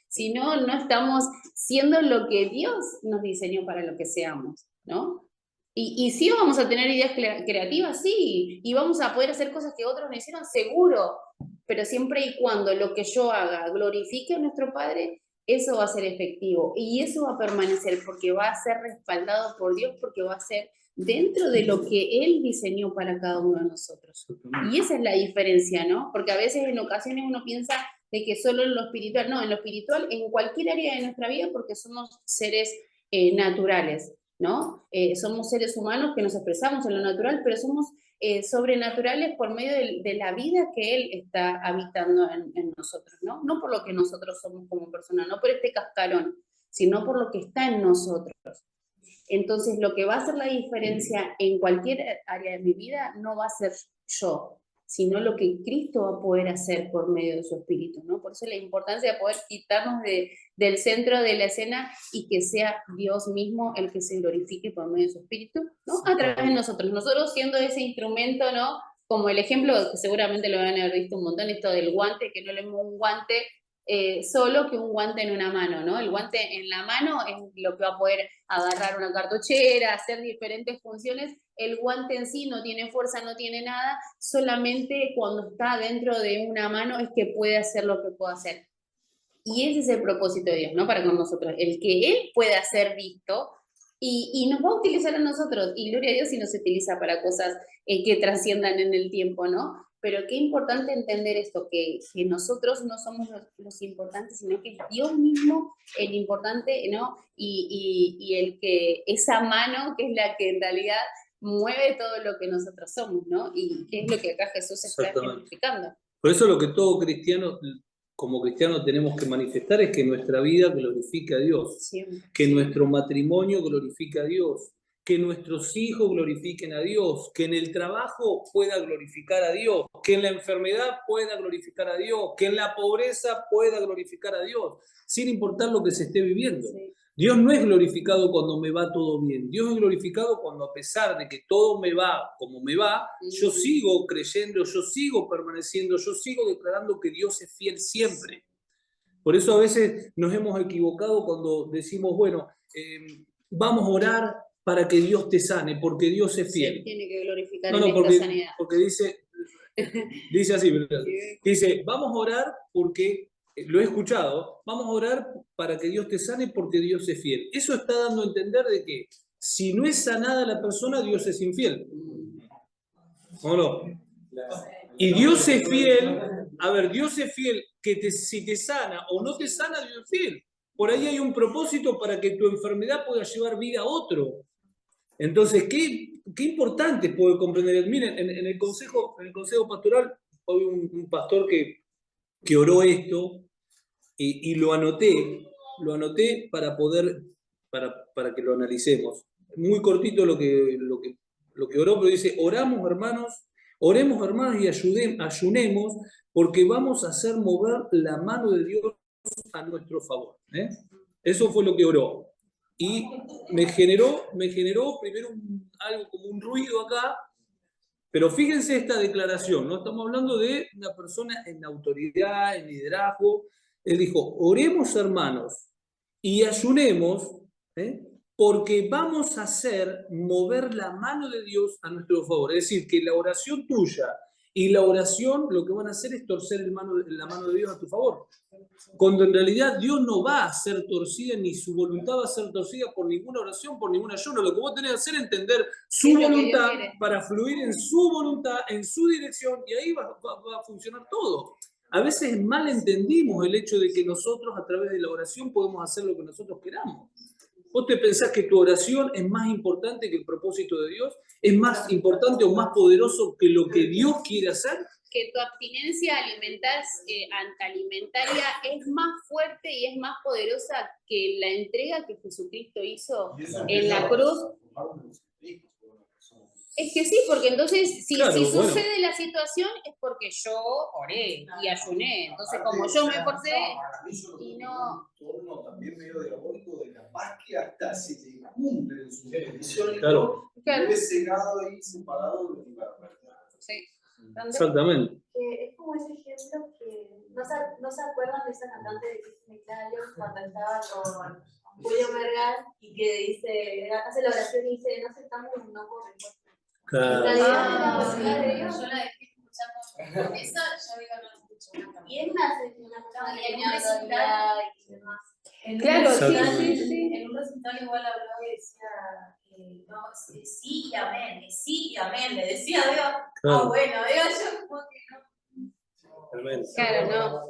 si no, no estamos siendo lo que Dios nos diseñó para lo que seamos, ¿no? Y sí vamos a tener ideas creativas, sí, y vamos a poder hacer cosas que otros no hicieron, seguro, pero siempre y cuando lo que yo haga glorifique a nuestro Padre, eso va a ser efectivo, y eso va a permanecer, porque va a ser respaldado por Dios, porque va a ser dentro de lo que Él diseñó para cada uno de nosotros. Y esa es la diferencia, ¿no? Porque a veces en ocasiones uno piensa de que solo en lo espiritual, no, en lo espiritual, en cualquier área de nuestra vida, porque somos seres naturales, ¿no? Somos seres humanos que nos expresamos en lo natural, pero somos sobrenaturales por medio de la vida que Él está habitando en nosotros, ¿no? No por lo que nosotros somos como personas, no por este cascarón, sino por lo que está en nosotros. Entonces, lo que va a hacer la diferencia en cualquier área de mi vida no va a ser yo, sino lo que Cristo va a poder hacer por medio de su Espíritu, ¿no? Por eso la importancia de poder quitarnos del centro de la escena y que sea Dios mismo el que se glorifique por medio de su Espíritu, ¿no? A través de nosotros siendo ese instrumento, ¿no? Como el ejemplo que seguramente lo van a haber visto un montón, esto del guante, que no le es un guante solo que un guante en una mano, ¿no? El guante en la mano es lo que va a poder agarrar una cartuchera, hacer diferentes funciones. El guante en sí no tiene fuerza, no tiene nada, solamente cuando está dentro de una mano es que puede hacer lo que puede hacer. Y ese es el propósito de Dios, ¿no? Para con nosotros, el que Él pueda ser visto y nos va a utilizar a nosotros. Y gloria a Dios si nos utiliza para cosas que trasciendan en el tiempo, ¿no? Pero qué importante entender esto, que nosotros no somos los importantes, sino que es Dios mismo el importante, ¿no? Y el que, esa mano que es la que en realidad mueve todo lo que nosotros somos, ¿no? Y que es lo que acá Jesús está ejemplificando. Por eso lo que todo cristiano, como cristiano, tenemos que manifestar es que nuestra vida glorifique a Dios, Siempre. Que nuestro matrimonio glorifique a Dios, que nuestros hijos glorifiquen a Dios, que en el trabajo pueda glorificar a Dios, que en la enfermedad pueda glorificar a Dios, que en la pobreza pueda glorificar a Dios, sin importar lo que se esté viviendo. Sí. Dios no es glorificado cuando me va todo bien. Dios es glorificado cuando, a pesar de que todo me va como me va, yo sigo creyendo, yo sigo permaneciendo, yo sigo declarando que Dios es fiel siempre. Por eso a veces nos hemos equivocado cuando decimos, bueno, vamos a orar para que Dios te sane, porque Dios es fiel. Sí, tiene que glorificar No, en porque, esta sanidad. porque dice así, ¿verdad? Dice, vamos a orar porque, lo he escuchado, vamos a orar para que Dios te sane porque Dios es fiel. Eso está dando a entender de que si no es sanada la persona, Dios es infiel. ¿O no? Y Dios es fiel, a ver, Dios es fiel, que si te sana o no te sana, Dios es fiel. Por ahí hay un propósito para que tu enfermedad pueda llevar vida a otro. Entonces, qué importante es poder comprender. Miren, en el consejo pastoral, hoy un pastor que oró esto y lo anoté para poder, para que lo analicemos. Muy cortito lo que oró, pero dice, oremos hermanos y ayunemos, porque vamos a hacer mover la mano de Dios a nuestro favor. Eso fue lo que oró. Y me generó primero algo como un ruido acá, pero fíjense esta declaración, ¿no? Estamos hablando de una persona en autoridad, en liderazgo. Él dijo, oremos hermanos y ayunemos, porque vamos a hacer mover la mano de Dios a nuestro favor. Es decir, que la oración tuya y la oración lo que van a hacer es torcer la mano de Dios a tu favor. Cuando en realidad Dios no va a ser torcida, ni su voluntad va a ser torcida por ninguna oración, por ningún ayuno. Lo que vos tenés que hacer es entender su voluntad para fluir en su voluntad, en su dirección, y ahí va a funcionar todo. A veces mal entendimos el hecho de que nosotros a través de la oración podemos hacer lo que nosotros queramos. ¿Vos te pensás que tu oración es más importante que el propósito de Dios? ¿Es más importante o más poderoso que lo que Dios quiere hacer? Que tu abstinencia alimentaria es más fuerte y es más poderosa que la entrega que Jesucristo hizo en la cruz. Es que sí, porque entonces si sucede la situación es porque yo oré y ayuné. Entonces como yo me esforcé y no... También medio diabólico de capaz que hasta si te cumplen sus peticiones, claro. Eres cegado y separado de la verdad. Sí. Exactamente. Es como ese ejemplo que no se acuerdan de esa cantante de Disney Italian cuando estaba con Julio Mergal y que dice, hace la oración y dice, no aceptamos no por respuesta. Claro. En realidad es la voluntad de Dios. Yo la dejé escuchando con esa, yo digo no la escucho. Y es una persona que tenía autoridad y demás. Claro, sí. En un recital igual hablaba y decía, no, sí y amén, sí y amén, le decía a Dios, Claro. Bueno, Dios, yo como que no. Tremendo. Claro, no.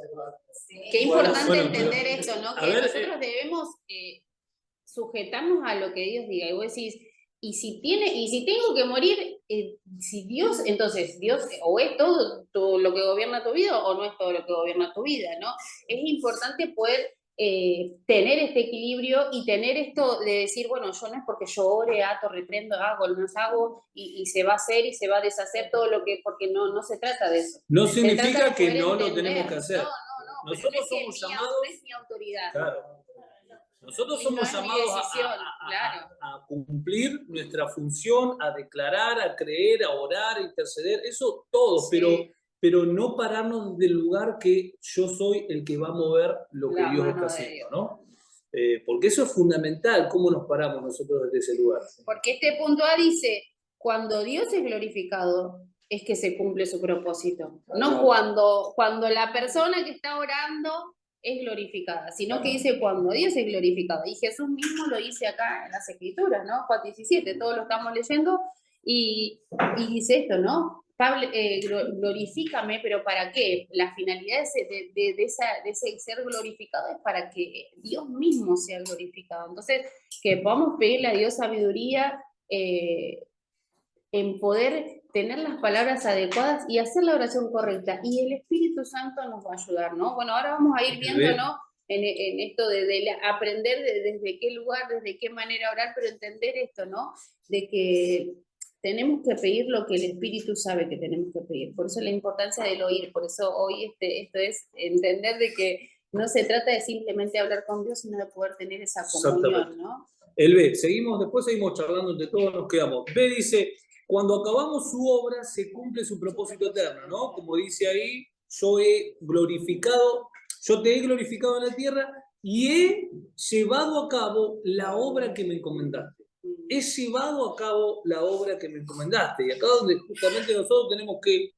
Sí. Qué importante Bueno, entender esto, ¿no? Que ver, nosotros debemos sujetarnos a lo que Dios diga. Y vos decís, y si tengo que morir, si Dios, entonces Dios, o es todo lo que gobierna tu vida, o no es todo lo que gobierna tu vida, ¿no? Es importante poder tener este equilibrio y tener esto de decir, bueno, yo no es porque yo ore, ato, reprendo, hago, no hago y se va a hacer y se va a deshacer todo lo que, porque no se trata de eso. No Se trata significa de que poder no lo entender. tenemos que hacer. No, Nosotros pero no somos es que llamados. no es mi autoridad. Claro. Nosotros Y somos no es mi llamados decisión, claro. a cumplir nuestra función, a declarar, a creer, a orar, a interceder, eso todo, Sí. pero no pararnos del lugar que yo soy el que va a mover lo que La Dios mano está de haciendo, Dios. ¿no? Porque eso es fundamental, cómo nos paramos nosotros desde ese lugar. Porque este punto A dice, cuando Dios es glorificado, es que se cumple su propósito. No cuando la persona que está orando es glorificada, sino que dice cuando Dios es glorificado. Y Jesús mismo lo dice acá en las Escrituras, ¿no? Juan 17, todos lo estamos leyendo, y dice esto, ¿no? Pablo, glorifícame, pero ¿para qué? La finalidad de ese ser glorificado es para que Dios mismo sea glorificado. Entonces, que podamos pedirle a Dios sabiduría en poder tener las palabras adecuadas y hacer la oración correcta. Y el Espíritu Santo nos va a ayudar, ¿no? Bueno, ahora vamos a ir viendo, ¿no? En esto de aprender desde qué lugar, desde qué manera orar, pero entender esto, ¿no? De que tenemos que pedir lo que el Espíritu sabe que tenemos que pedir. Por eso la importancia del oír. Por eso hoy esto es entender de que no se trata de simplemente hablar con Dios, sino de poder tener esa comunión, ¿no? El B, después seguimos charlando entre todos, nos quedamos. B dice, cuando acabamos su obra se cumple su propósito eterno, ¿no? Como dice ahí, yo te he glorificado en la tierra y he llevado a cabo la obra que me encomendaste. He llevado a cabo la obra que me encomendaste. Y acá donde justamente nosotros tenemos que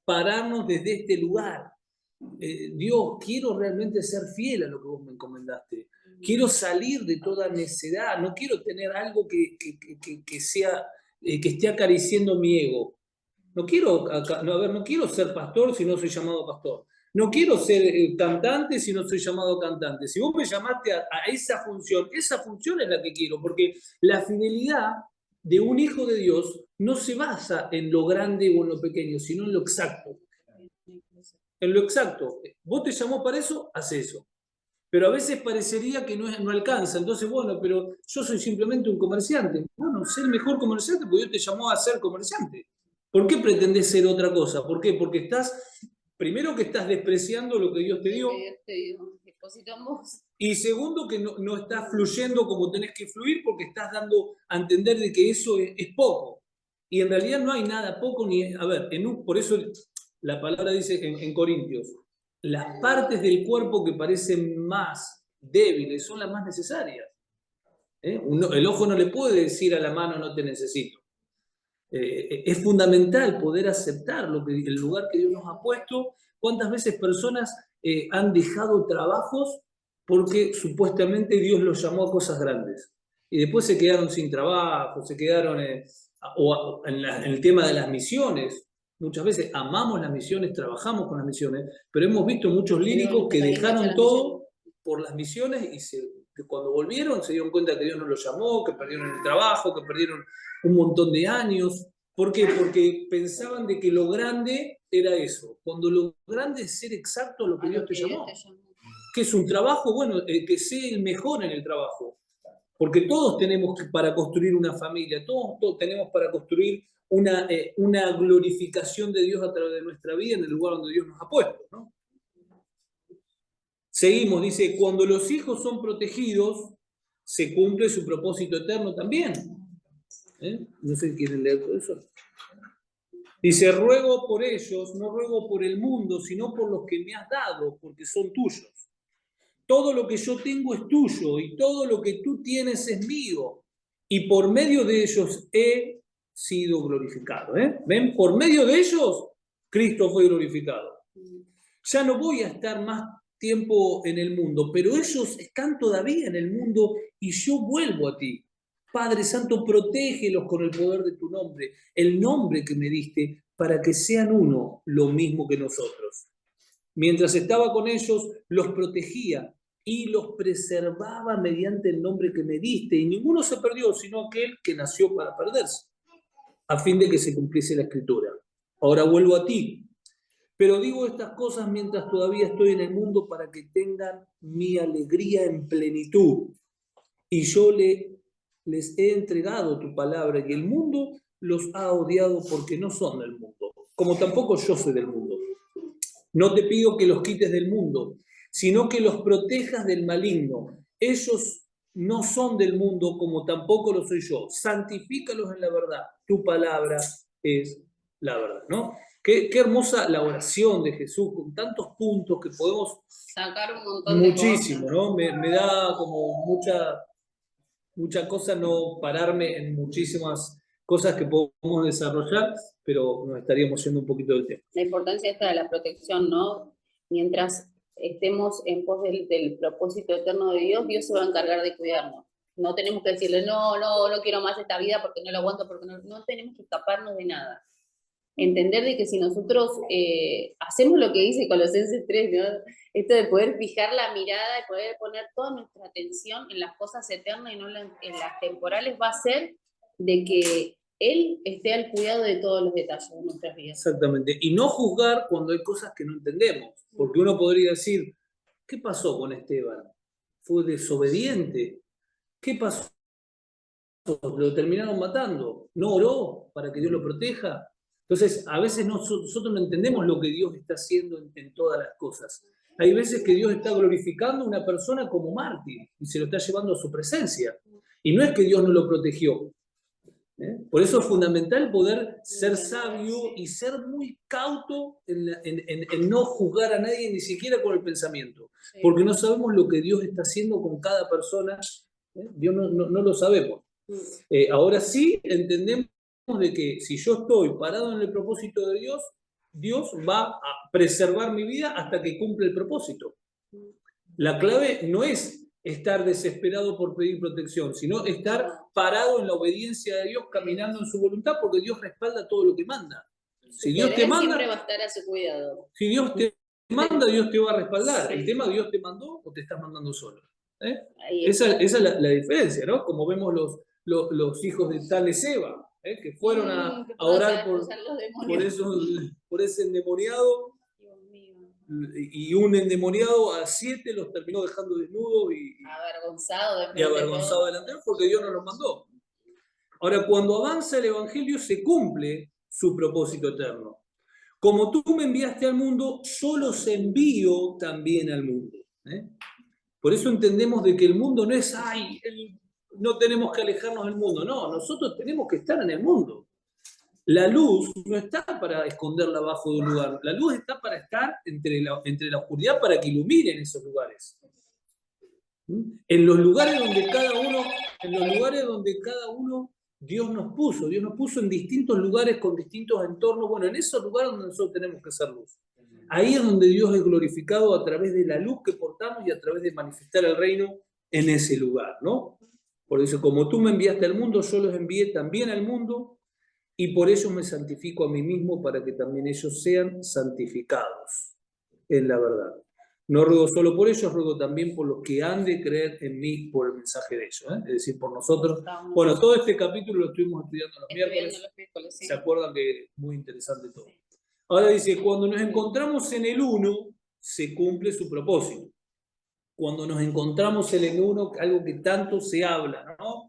pararnos desde este lugar. Dios, quiero realmente ser fiel a lo que vos me encomendaste. Quiero salir de toda necedad. No quiero tener algo que sea, que esté acariciando mi ego. No quiero ser pastor si no soy llamado pastor. No quiero ser cantante si no soy llamado cantante. Si vos me llamaste a esa función es la que quiero, porque la fidelidad de un hijo de Dios no se basa en lo grande o en lo pequeño, sino en lo exacto. En lo exacto. Vos te llamó para eso, haz eso. Pero a veces parecería que no alcanza. Entonces, bueno, pero yo soy simplemente un comerciante. Bueno, sé el mejor comerciante porque Dios te llamó a ser comerciante. ¿Por qué pretendés ser otra cosa? ¿Por qué? Porque primero que estás despreciando lo que Dios te dio. Y segundo que no estás fluyendo como tenés que fluir porque estás dando a entender de que eso es poco. Y en realidad no hay nada poco ni... A ver, por eso la palabra dice en Corintios, las partes del cuerpo que parecen más débiles son las más necesarias. El ojo no le puede decir a la mano no te necesito. Es fundamental poder aceptar el lugar que Dios nos ha puesto. ¿Cuántas veces personas han dejado trabajos porque supuestamente Dios los llamó a cosas grandes? Y después se quedaron sin trabajo, se quedaron en el tema de las misiones. Muchas veces amamos las misiones, trabajamos con las misiones, pero hemos visto muchos líricos que dejaron todo por las misiones y cuando volvieron se dieron cuenta que Dios no los llamó, que perdieron el trabajo, que perdieron un montón de años. ¿Por qué? Porque pensaban de que lo grande era eso. Cuando lo grande es ser exacto a lo que Dios te llamó. ¿Qué es un trabajo? Bueno, que sea el mejor en el trabajo. Porque todos tenemos para construir una familia, todos tenemos para construir una glorificación de Dios a través de nuestra vida en el lugar donde Dios nos ha puesto, ¿no? Seguimos, dice, cuando los hijos son protegidos, se cumple su propósito eterno también. No sé si quieren leer todo eso. Dice, ruego por ellos, no ruego por el mundo, sino por los que me has dado, porque son tuyos. Todo lo que yo tengo es tuyo y todo lo que tú tienes es mío. Y por medio de ellos he sido glorificado. ¿Ven? Por medio de ellos, Cristo fue glorificado. Ya no voy a estar más tiempo en el mundo, pero ellos están todavía en el mundo y yo vuelvo a ti. Padre Santo, protégelos con el poder de tu nombre, el nombre que me diste, para que sean uno, lo mismo que nosotros. Mientras estaba con ellos, los protegía y los preservaba mediante el nombre que me diste, y ninguno se perdió, sino aquel que nació para perderse, a fin de que se cumpliese la Escritura. Ahora vuelvo a ti, Pero digo estas cosas mientras todavía estoy en el mundo para que tengan mi alegría en plenitud. Y yo les he entregado tu palabra y el mundo los ha odiado porque no son del mundo, como tampoco yo soy del mundo. No te pido que los quites del mundo, sino que los protejas del maligno. Ellos no son del mundo como tampoco lo soy yo. Santifícalos en la verdad. Tu palabra es la verdad, ¿no? Qué hermosa la oración de Jesús, con tantos puntos que podemos sacar un montón de muchísimo, cosas. ¿no? Me da como mucha cosa no pararme en muchísimas cosas que podemos desarrollar, pero nos estaríamos yendo un poquito del tema. La importancia esta de la protección, ¿no? Mientras estemos en pos del propósito eterno de Dios, Dios se va a encargar de cuidarnos. No tenemos que decirle, no quiero más esta vida porque no lo aguanto, porque no tenemos que escaparnos de nada. Entender de que si nosotros hacemos lo que dice Colosenses 3, ¿no? Esto de poder fijar la mirada y poder poner toda nuestra atención en las cosas eternas y no en las temporales, va a ser de que Él esté al cuidado de todos los detalles de nuestras vidas. Exactamente. Y no juzgar cuando hay cosas que no entendemos. Porque uno podría decir, ¿qué pasó con Esteban? ¿Fue desobediente? ¿Qué pasó? ¿Lo terminaron matando? ¿No oró para que Dios lo proteja? Entonces, a veces nosotros no entendemos lo que Dios está haciendo en todas las cosas. Hay veces que Dios está glorificando a una persona como mártir y se lo está llevando a su presencia. Y no es que Dios no lo protegió. Por eso es fundamental poder ser sabio y ser muy cauto en no juzgar a nadie, ni siquiera con el pensamiento. Sí. Porque no sabemos lo que Dios está haciendo con cada persona. Dios no lo sabemos. Ahora sí entendemos de que si yo estoy parado en el propósito de Dios, Dios va a preservar mi vida hasta que cumpla el propósito. La clave no es estar desesperado por pedir protección, sino estar parado en la obediencia de Dios, caminando en su voluntad, porque Dios respalda todo lo que manda. Si Dios te manda, siempre va a estar a su cuidado. Si Dios te manda, Dios te va a respaldar. El tema, ¿Dios te mandó o te estás mandando solo? Esa es la diferencia, ¿no? Como vemos los hijos de tal Seba, que fueron a orar por ese endemoniado, y un endemoniado a 7 los terminó dejando desnudos y avergonzado delante de él, porque Dios no los mandó. Ahora, cuando avanza el Evangelio, se cumple su propósito eterno. Como tú me enviaste al mundo, yo los envío también al mundo. Por eso entendemos de que el mundo no es, no tenemos que alejarnos del mundo. No, nosotros tenemos que estar en el mundo. La luz no está para esconderla abajo de un lugar. La luz está para estar entre la oscuridad para que iluminen esos lugares. En los lugares donde cada uno Dios nos puso en distintos lugares con distintos entornos. Bueno, en esos lugares donde nosotros tenemos que hacer luz. Ahí es donde Dios es glorificado a través de la luz que portamos y a través de manifestar el reino en ese lugar, ¿no? Por eso, como tú me enviaste al mundo, yo los envié también al mundo y por ello me santifico a mí mismo para que también ellos sean santificados en la verdad. No ruego solo por ellos, ruego también por los que han de creer en mí por el mensaje de ellos, es decir, por nosotros. Bueno, todo este capítulo lo estuvimos estudiando los miércoles. ¿Se acuerdan que es muy interesante todo? Ahora dice, cuando nos encontramos en el uno, se cumple su propósito. Cuando nos encontramos en el uno, algo que tanto se habla, ¿no?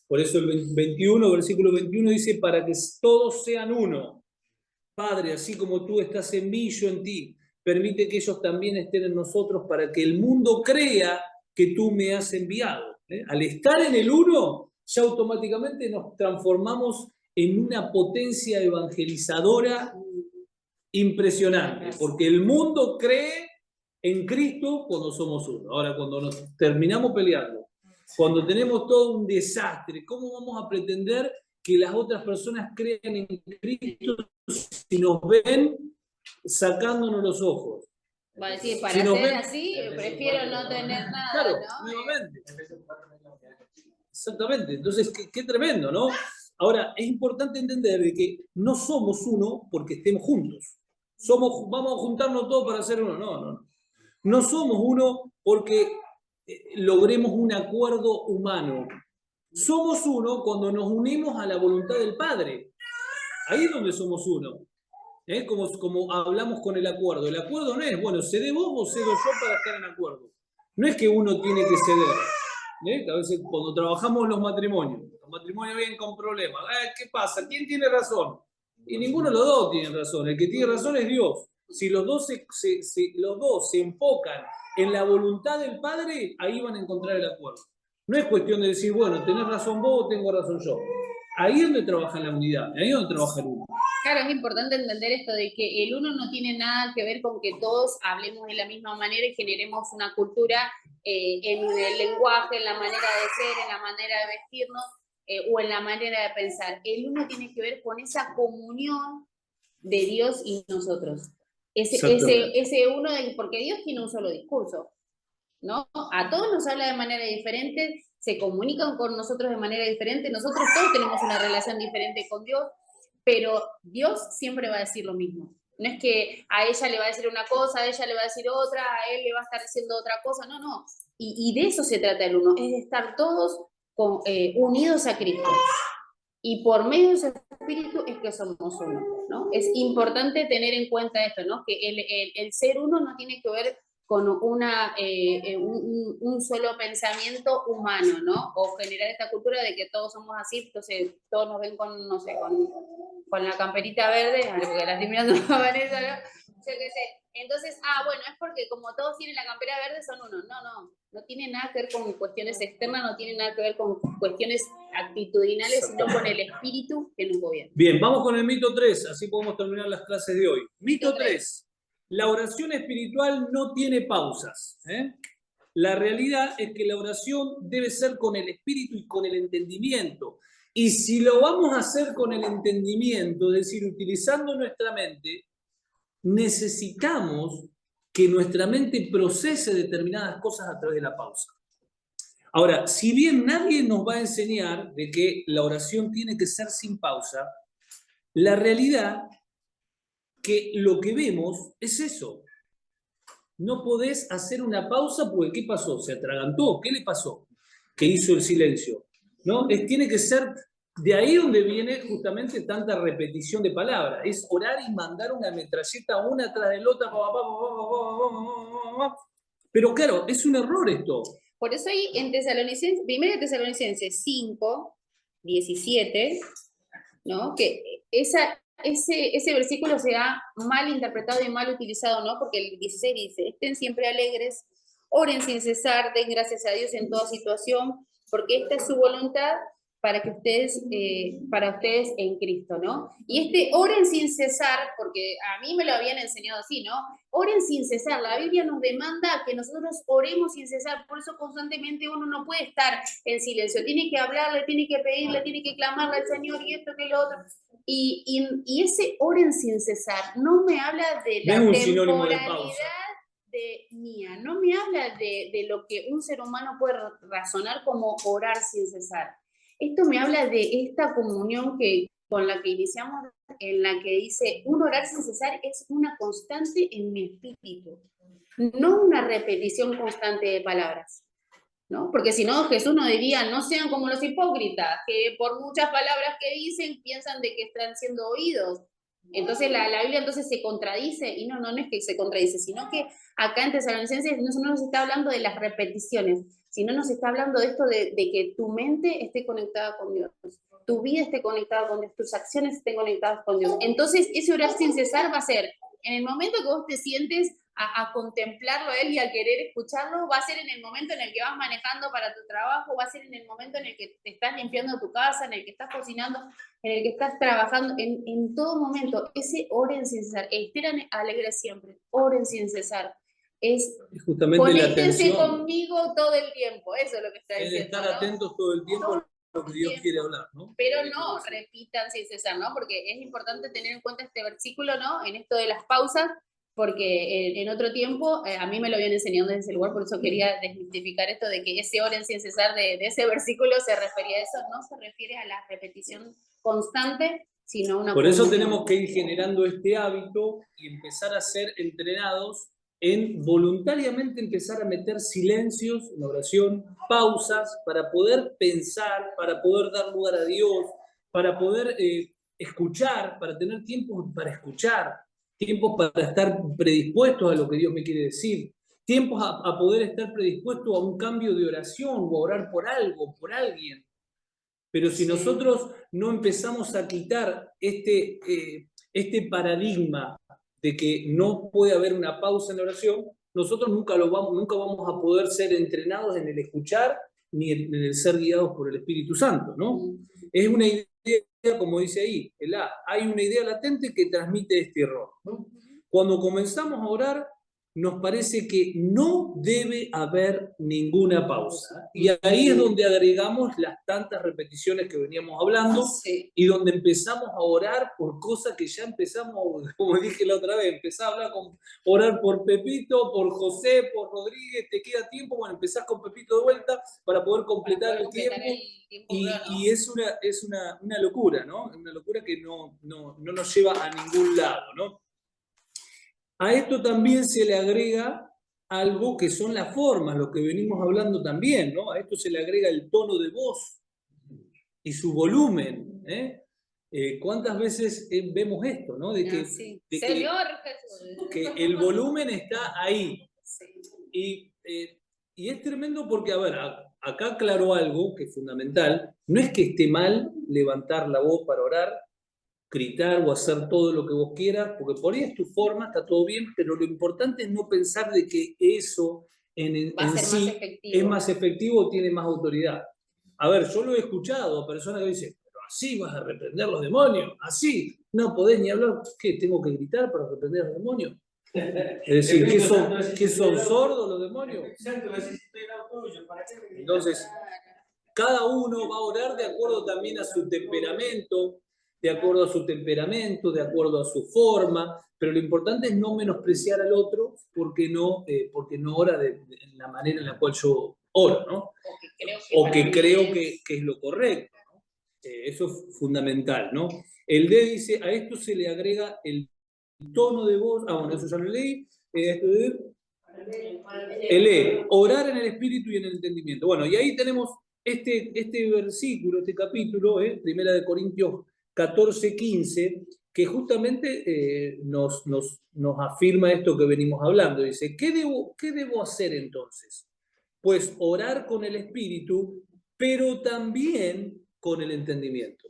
Por eso el 21, versículo 21 dice, para que todos sean uno. Padre, así como tú estás en mí, yo en ti. Permite que ellos también estén en nosotros para que el mundo crea que tú me has enviado. Al estar en el uno, ya automáticamente nos transformamos en una potencia evangelizadora impresionante, porque el mundo cree en Cristo cuando somos uno. Ahora, cuando nos terminamos peleando, cuando tenemos todo un desastre, ¿cómo vamos a pretender que las otras personas crean en Cristo si nos ven sacándonos los ojos? Va a decir, para ser así, prefiero no tener nada, claro, ¿no? nuevamente. Exactamente. Entonces, qué tremendo, ¿no? Ahora, es importante entender de que no somos uno porque estemos juntos. Vamos a juntarnos todos para ser uno. No. No somos uno porque logremos un acuerdo humano. Somos uno cuando nos unimos a la voluntad del Padre. Ahí es donde somos uno. Como hablamos con el acuerdo. El acuerdo no es, bueno, cede vos o cedo yo para estar en acuerdo. No es que uno tiene que ceder. A veces cuando trabajamos los matrimonios vienen con problemas. ¿Qué pasa? ¿Quién tiene razón? Y ninguno de los dos tiene razón. El que tiene razón es Dios. Si los dos los dos se enfocan en la voluntad del Padre, ahí van a encontrar el acuerdo. No es cuestión de decir, bueno, tenés razón vos o tengo razón yo. Ahí es donde trabaja la unidad, ahí es donde trabaja el uno. Claro, es importante entender esto de que el uno no tiene nada que ver con que todos hablemos de la misma manera y generemos una cultura en el lenguaje, en la manera de ser, en la manera de vestirnos o en la manera de pensar. El uno tiene que ver con esa comunión de Dios y nosotros. Ese uno, porque Dios tiene un solo discurso, ¿no? A todos nos habla de manera diferente, se comunican con nosotros de manera diferente, nosotros todos tenemos una relación diferente con Dios, pero Dios siempre va a decir lo mismo. No es que a ella le va a decir una cosa, a ella le va a decir otra, a él le va a estar diciendo otra cosa, no. Y de eso se trata el uno, es de estar todos unidos a Cristo. Y por medio de ese espíritu es que somos uno, ¿no? Es importante tener en cuenta esto, ¿no? Que el ser uno no tiene que ver con un solo pensamiento humano, ¿no? O generar esta cultura de que todos somos así, entonces todos nos ven con, no sé, con la camperita verde, porque la estoy mirando a Vanessa, ¿no? Yo qué sé. Entonces, bueno, es porque como todos tienen la campera verde son uno. No tiene nada que ver con cuestiones externas, no tiene nada que ver con cuestiones actitudinales, sino con el espíritu que nos gobierna. Bien, vamos con el mito 3, así podemos terminar las clases de hoy. Mito 3. La oración espiritual no tiene pausas. La realidad es que la oración debe ser con el espíritu y con el entendimiento. Y si lo vamos a hacer con el entendimiento, es decir, utilizando nuestra mente, necesitamos que nuestra mente procese determinadas cosas a través de la pausa. Ahora, si bien nadie nos va a enseñar de que la oración tiene que ser sin pausa, la realidad que lo que vemos es eso. No podés hacer una pausa porque ¿qué pasó? ¿Se atragantó? ¿Qué le pasó? Que hizo el silencio. ¿No? Tiene que ser de ahí donde viene justamente tanta repetición de palabras. Es orar y mandar una metralleta una tras de la otra. Pero claro, es un error esto. Por eso ahí en Tesalonicenses, 1 Tesalonicenses 5, 17, ¿no? Que ese versículo se ha mal interpretado y mal utilizado, ¿no? Porque el 16 dice, estén siempre alegres, oren sin cesar, den gracias a Dios en toda situación, porque esta es su voluntad para ustedes en Cristo, ¿no? Y oren sin cesar, porque a mí me lo habían enseñado así, ¿no? Oren sin cesar, la Biblia nos demanda que nosotros oremos sin cesar, por eso constantemente uno no puede estar en silencio, tiene que hablarle, tiene que pedirle, tiene que clamarle al Señor y esto que lo otro. Y ese oren sin cesar no me habla de la temporalidad mía, no me habla de lo que un ser humano puede razonar como orar sin cesar. Esto me habla de esta comunión con la que iniciamos, en la que dice, un orar sin cesar es una constante en mi espíritu, no una repetición constante de palabras, ¿no? Porque si no, Jesús nos diría, no sean como los hipócritas, que por muchas palabras que dicen, piensan de que están siendo oídos. Entonces la Biblia entonces se contradice, y no es que se contradice, sino que acá en Tesalonicenses no nos está hablando de las repeticiones, sino nos está hablando de esto de que tu mente esté conectada con Dios, tu vida esté conectada con Dios, tus acciones estén conectadas con Dios. Entonces ese orar sin cesar va a ser, en el momento que vos te sientes a contemplarlo a Él y a querer escucharlo, va a ser en el momento en el que vas manejando para tu trabajo, va a ser en el momento en el que te estás limpiando tu casa, en el que estás cocinando, en el que estás trabajando, en todo momento. Ese oren sin cesar, estén alegres siempre, oren sin cesar. Es justamente conéctense conmigo todo el tiempo, eso es lo que está diciendo. Es estar atentos todo el tiempo a lo que Dios quiere hablar, ¿no? Pero no repitan sin cesar, ¿no? Porque es importante tener en cuenta este versículo, ¿no? En esto de las pausas, porque en otro tiempo, a mí me lo habían enseñado desde ese lugar, por eso quería desmitificar esto de que ese oren sin cesar de ese versículo se refería a eso, no se refiere a la repetición constante, sino a una Por eso tenemos que ir generando este hábito y empezar a ser entrenados en voluntariamente empezar a meter silencios en oración, pausas, para poder pensar, para poder dar lugar a Dios, para poder escuchar, para tener tiempo para escuchar, tiempos para estar predispuestos a lo que Dios me quiere decir, tiempos a poder estar predispuestos a un cambio de oración o a orar por algo, por alguien. Pero si nosotros no empezamos a quitar este paradigma de que no puede haber una pausa en la oración, nosotros nunca vamos a poder ser entrenados en el escuchar ni en el ser guiados por el Espíritu Santo, ¿no? Es una idea, como dice ahí, hay una idea latente que transmite este error, ¿no? Cuando comenzamos a orar, nos parece que no debe haber ninguna pausa. Y ahí es donde agregamos las tantas repeticiones que veníamos hablando y donde empezamos a orar por cosas que ya empezamos, como dije la otra vez, empezás a orar por Pepito, por José, por Rodríguez, te queda tiempo, bueno, empezás con Pepito de vuelta para poder completar el tiempo. Y es una locura, ¿no? Una locura que no nos lleva a ningún lado, ¿no? A esto también se le agrega algo que son las formas, lo que venimos hablando también, ¿no? A esto se le agrega el tono de voz y su volumen, ¿eh? ¿Cuántas veces vemos esto, ¿no? De que, Señor Jesús, que el volumen está ahí. Y es tremendo porque, a ver, acá aclaró algo que es fundamental. No es que esté mal levantar la voz para orar, gritar o hacer todo lo que vos quieras, porque por ahí es tu forma, está todo bien, pero lo importante es no pensar de que eso en sí es más efectivo o tiene más autoridad. A ver, yo lo he escuchado a personas que dicen, pero así vas a reprender los demonios, así, no podés ni hablar, ¿qué? ¿Tengo que gritar para reprender a los demonios? Es decir, ¿qué son sordos los demonios? Entonces, cada uno va a orar de acuerdo también a su temperamento, de acuerdo a su forma, pero lo importante es no menospreciar al otro porque no ora de la manera en la cual yo oro, ¿no? O que creo que es lo correcto, ¿no? Eso es fundamental, ¿no? El D dice, a esto se le agrega el tono de voz, bueno, eso ya lo leí, el E, orar en el espíritu y en el entendimiento. Bueno, y ahí tenemos este versículo, este capítulo, Primera de Corintios 14:15, que justamente nos afirma esto que venimos hablando. Dice, ¿qué debo hacer entonces? Pues orar con el espíritu, pero también con el entendimiento.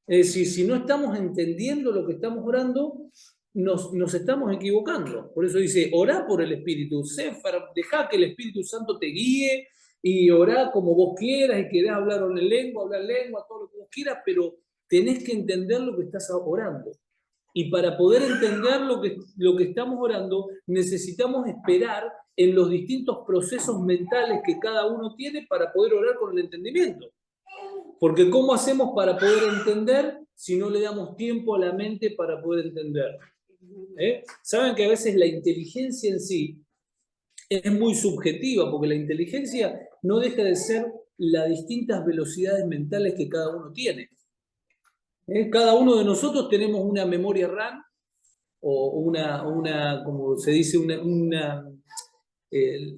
Es decir, si no estamos entendiendo lo que estamos orando, nos estamos equivocando. Por eso dice, orá por el Espíritu, dejá que el Espíritu Santo te guíe y orá como vos quieras y querés hablar en lengua, todo lo que vos quieras, pero tenés que entender lo que estás orando. Y para poder entender lo que estamos orando, necesitamos esperar en los distintos procesos mentales que cada uno tiene para poder orar con el entendimiento. Porque ¿cómo hacemos para poder entender si no le damos tiempo a la mente para poder entender? Saben que a veces la inteligencia en sí es muy subjetiva, porque la inteligencia no deja de ser las distintas velocidades mentales que cada uno tiene. Cada uno de nosotros tenemos una memoria RAM o una como se dice,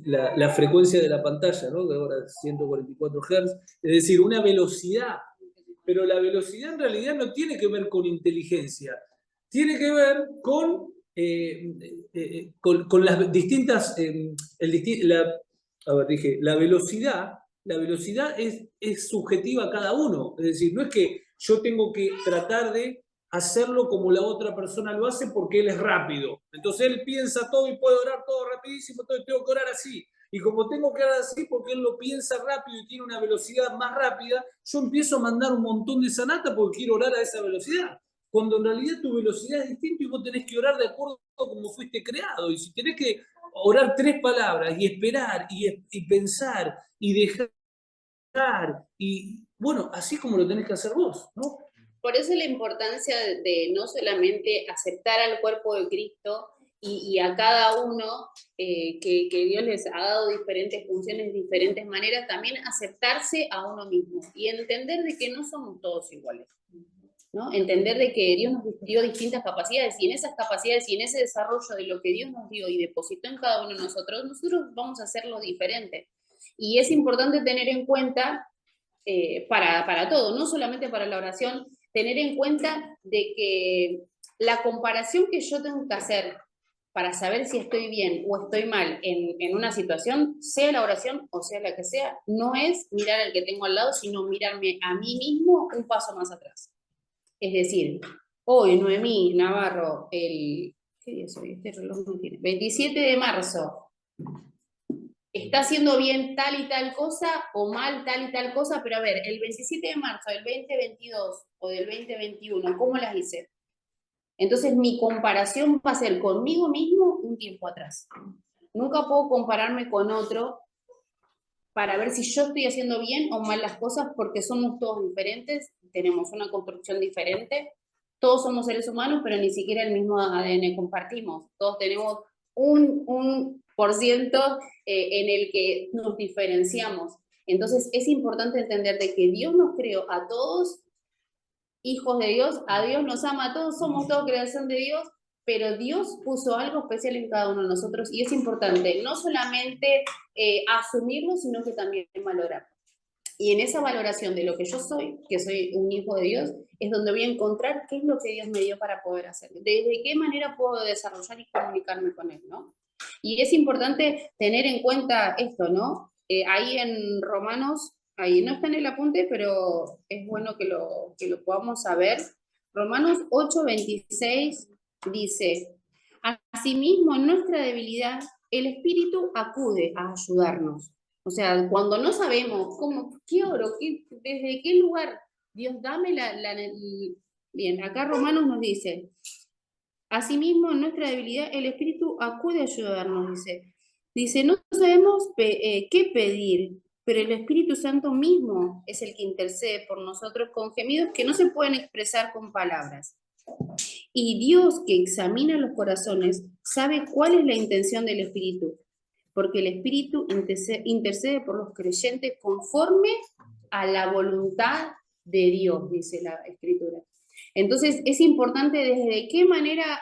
la frecuencia de la pantalla, ¿no? De ahora 144 Hz, es decir, una velocidad. Pero la velocidad en realidad no tiene que ver con inteligencia, tiene que ver con las distintas... la velocidad es subjetiva a cada uno. Es decir, no es que yo tengo que tratar de hacerlo como la otra persona lo hace porque él es rápido. Entonces él piensa todo y puede orar todo rapidísimo, entonces tengo que orar así. Y como tengo que orar así porque él lo piensa rápido y tiene una velocidad más rápida, yo empiezo a mandar un montón de sanata porque quiero orar a esa velocidad. Cuando en realidad tu velocidad es distinta y vos tenés que orar de acuerdo a cómo fuiste creado. Y si tenés que orar 3 palabras y esperar y pensar y dejar, y bueno, así como lo tenés que hacer vos, ¿no? Por eso la importancia de no solamente aceptar al cuerpo de Cristo y a cada uno que Dios les ha dado diferentes funciones, diferentes maneras, también aceptarse a uno mismo y entender de que no somos todos iguales, ¿no? Entender de que Dios nos dio distintas capacidades y en esas capacidades y en ese desarrollo de lo que Dios nos dio y depositó en cada uno de nosotros vamos a hacerlo diferente. Y es importante tener en cuenta para todo, no solamente para la oración, tener en cuenta de que la comparación que yo tengo que hacer para saber si estoy bien o estoy mal en una situación, sea la oración o sea la que sea, no es mirar al que tengo al lado, sino mirarme a mí mismo un paso más atrás. Es decir, hoy Noemí Navarro, ¿qué día es hoy? Este reloj no tiene. 27 de marzo, está haciendo bien tal y tal cosa o mal tal y tal cosa, pero a ver, el 27 de marzo del 2022 o del 2021, ¿cómo las hice? Entonces mi comparación va a ser conmigo mismo un tiempo atrás. Nunca puedo compararme con otro para ver si yo estoy haciendo bien o mal las cosas, porque somos todos diferentes, tenemos una construcción diferente, todos somos seres humanos, pero ni siquiera el mismo ADN compartimos. Todos tenemos un por ciento en el que nos diferenciamos. Entonces es importante entender de que Dios nos creó a todos hijos de Dios, a Dios nos ama a todos, somos todos creación de Dios, pero Dios puso algo especial en cada uno de nosotros y es importante no solamente asumirlo, sino que también valorarlo. Y en esa valoración de lo que yo soy, que soy un hijo de Dios, es donde voy a encontrar qué es lo que Dios me dio para poder hacer, desde qué manera puedo desarrollar y comunicarme con Él, ¿no? Y es importante tener en cuenta esto, ¿no? Ahí en Romanos, ahí no está en el apunte, pero es bueno que lo podamos saber. Romanos 8:26 dice, asimismo en nuestra debilidad, el Espíritu acude a ayudarnos. O sea, cuando no sabemos cómo, qué oro, desde qué lugar, Dios dame Bien, acá Romanos nos dice, asimismo, en nuestra debilidad, el Espíritu acude a ayudarnos, dice. Dice, no sabemos qué pedir, pero el Espíritu Santo mismo es el que intercede por nosotros con gemidos que no se pueden expresar con palabras. Y Dios, que examina los corazones, sabe cuál es la intención del Espíritu, porque el Espíritu intercede por los creyentes conforme a la voluntad de Dios, dice la Escritura. Entonces, es importante desde qué manera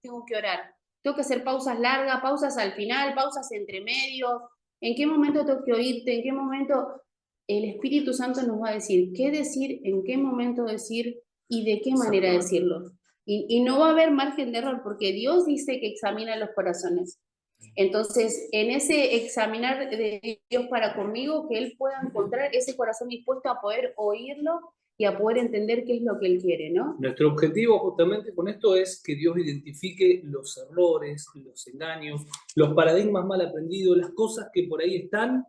tengo que orar. Tengo que hacer pausas largas, pausas al final, pausas entre medios. ¿En qué momento tengo que oírte? ¿En qué momento el Espíritu Santo nos va a decir qué decir, en qué momento decir y de qué manera decirlo? Y no va a haber margen de error, porque Dios dice que examina los corazones. Entonces, en ese examinar de Dios para conmigo, que Él pueda encontrar ese corazón dispuesto a poder oírlo y a poder entender qué es lo que Él quiere, ¿no? Nuestro objetivo justamente con esto es que Dios identifique los errores, los engaños, los paradigmas mal aprendidos, las cosas que por ahí están,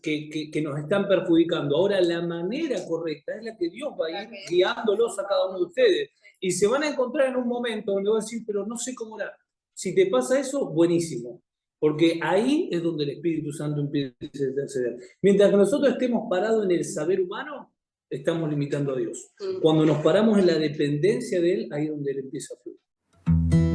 que nos están perjudicando. Ahora, la manera correcta es la que Dios va a ir guiándolos a cada uno de ustedes. Y se van a encontrar en un momento donde van a decir, pero no sé cómo orar. Si te pasa eso, buenísimo. Porque ahí es donde el Espíritu Santo empieza a interceder. Mientras que nosotros estemos parados en el saber humano, estamos limitando a Dios. Cuando nos paramos en la dependencia de Él, ahí es donde Él empieza a fluir.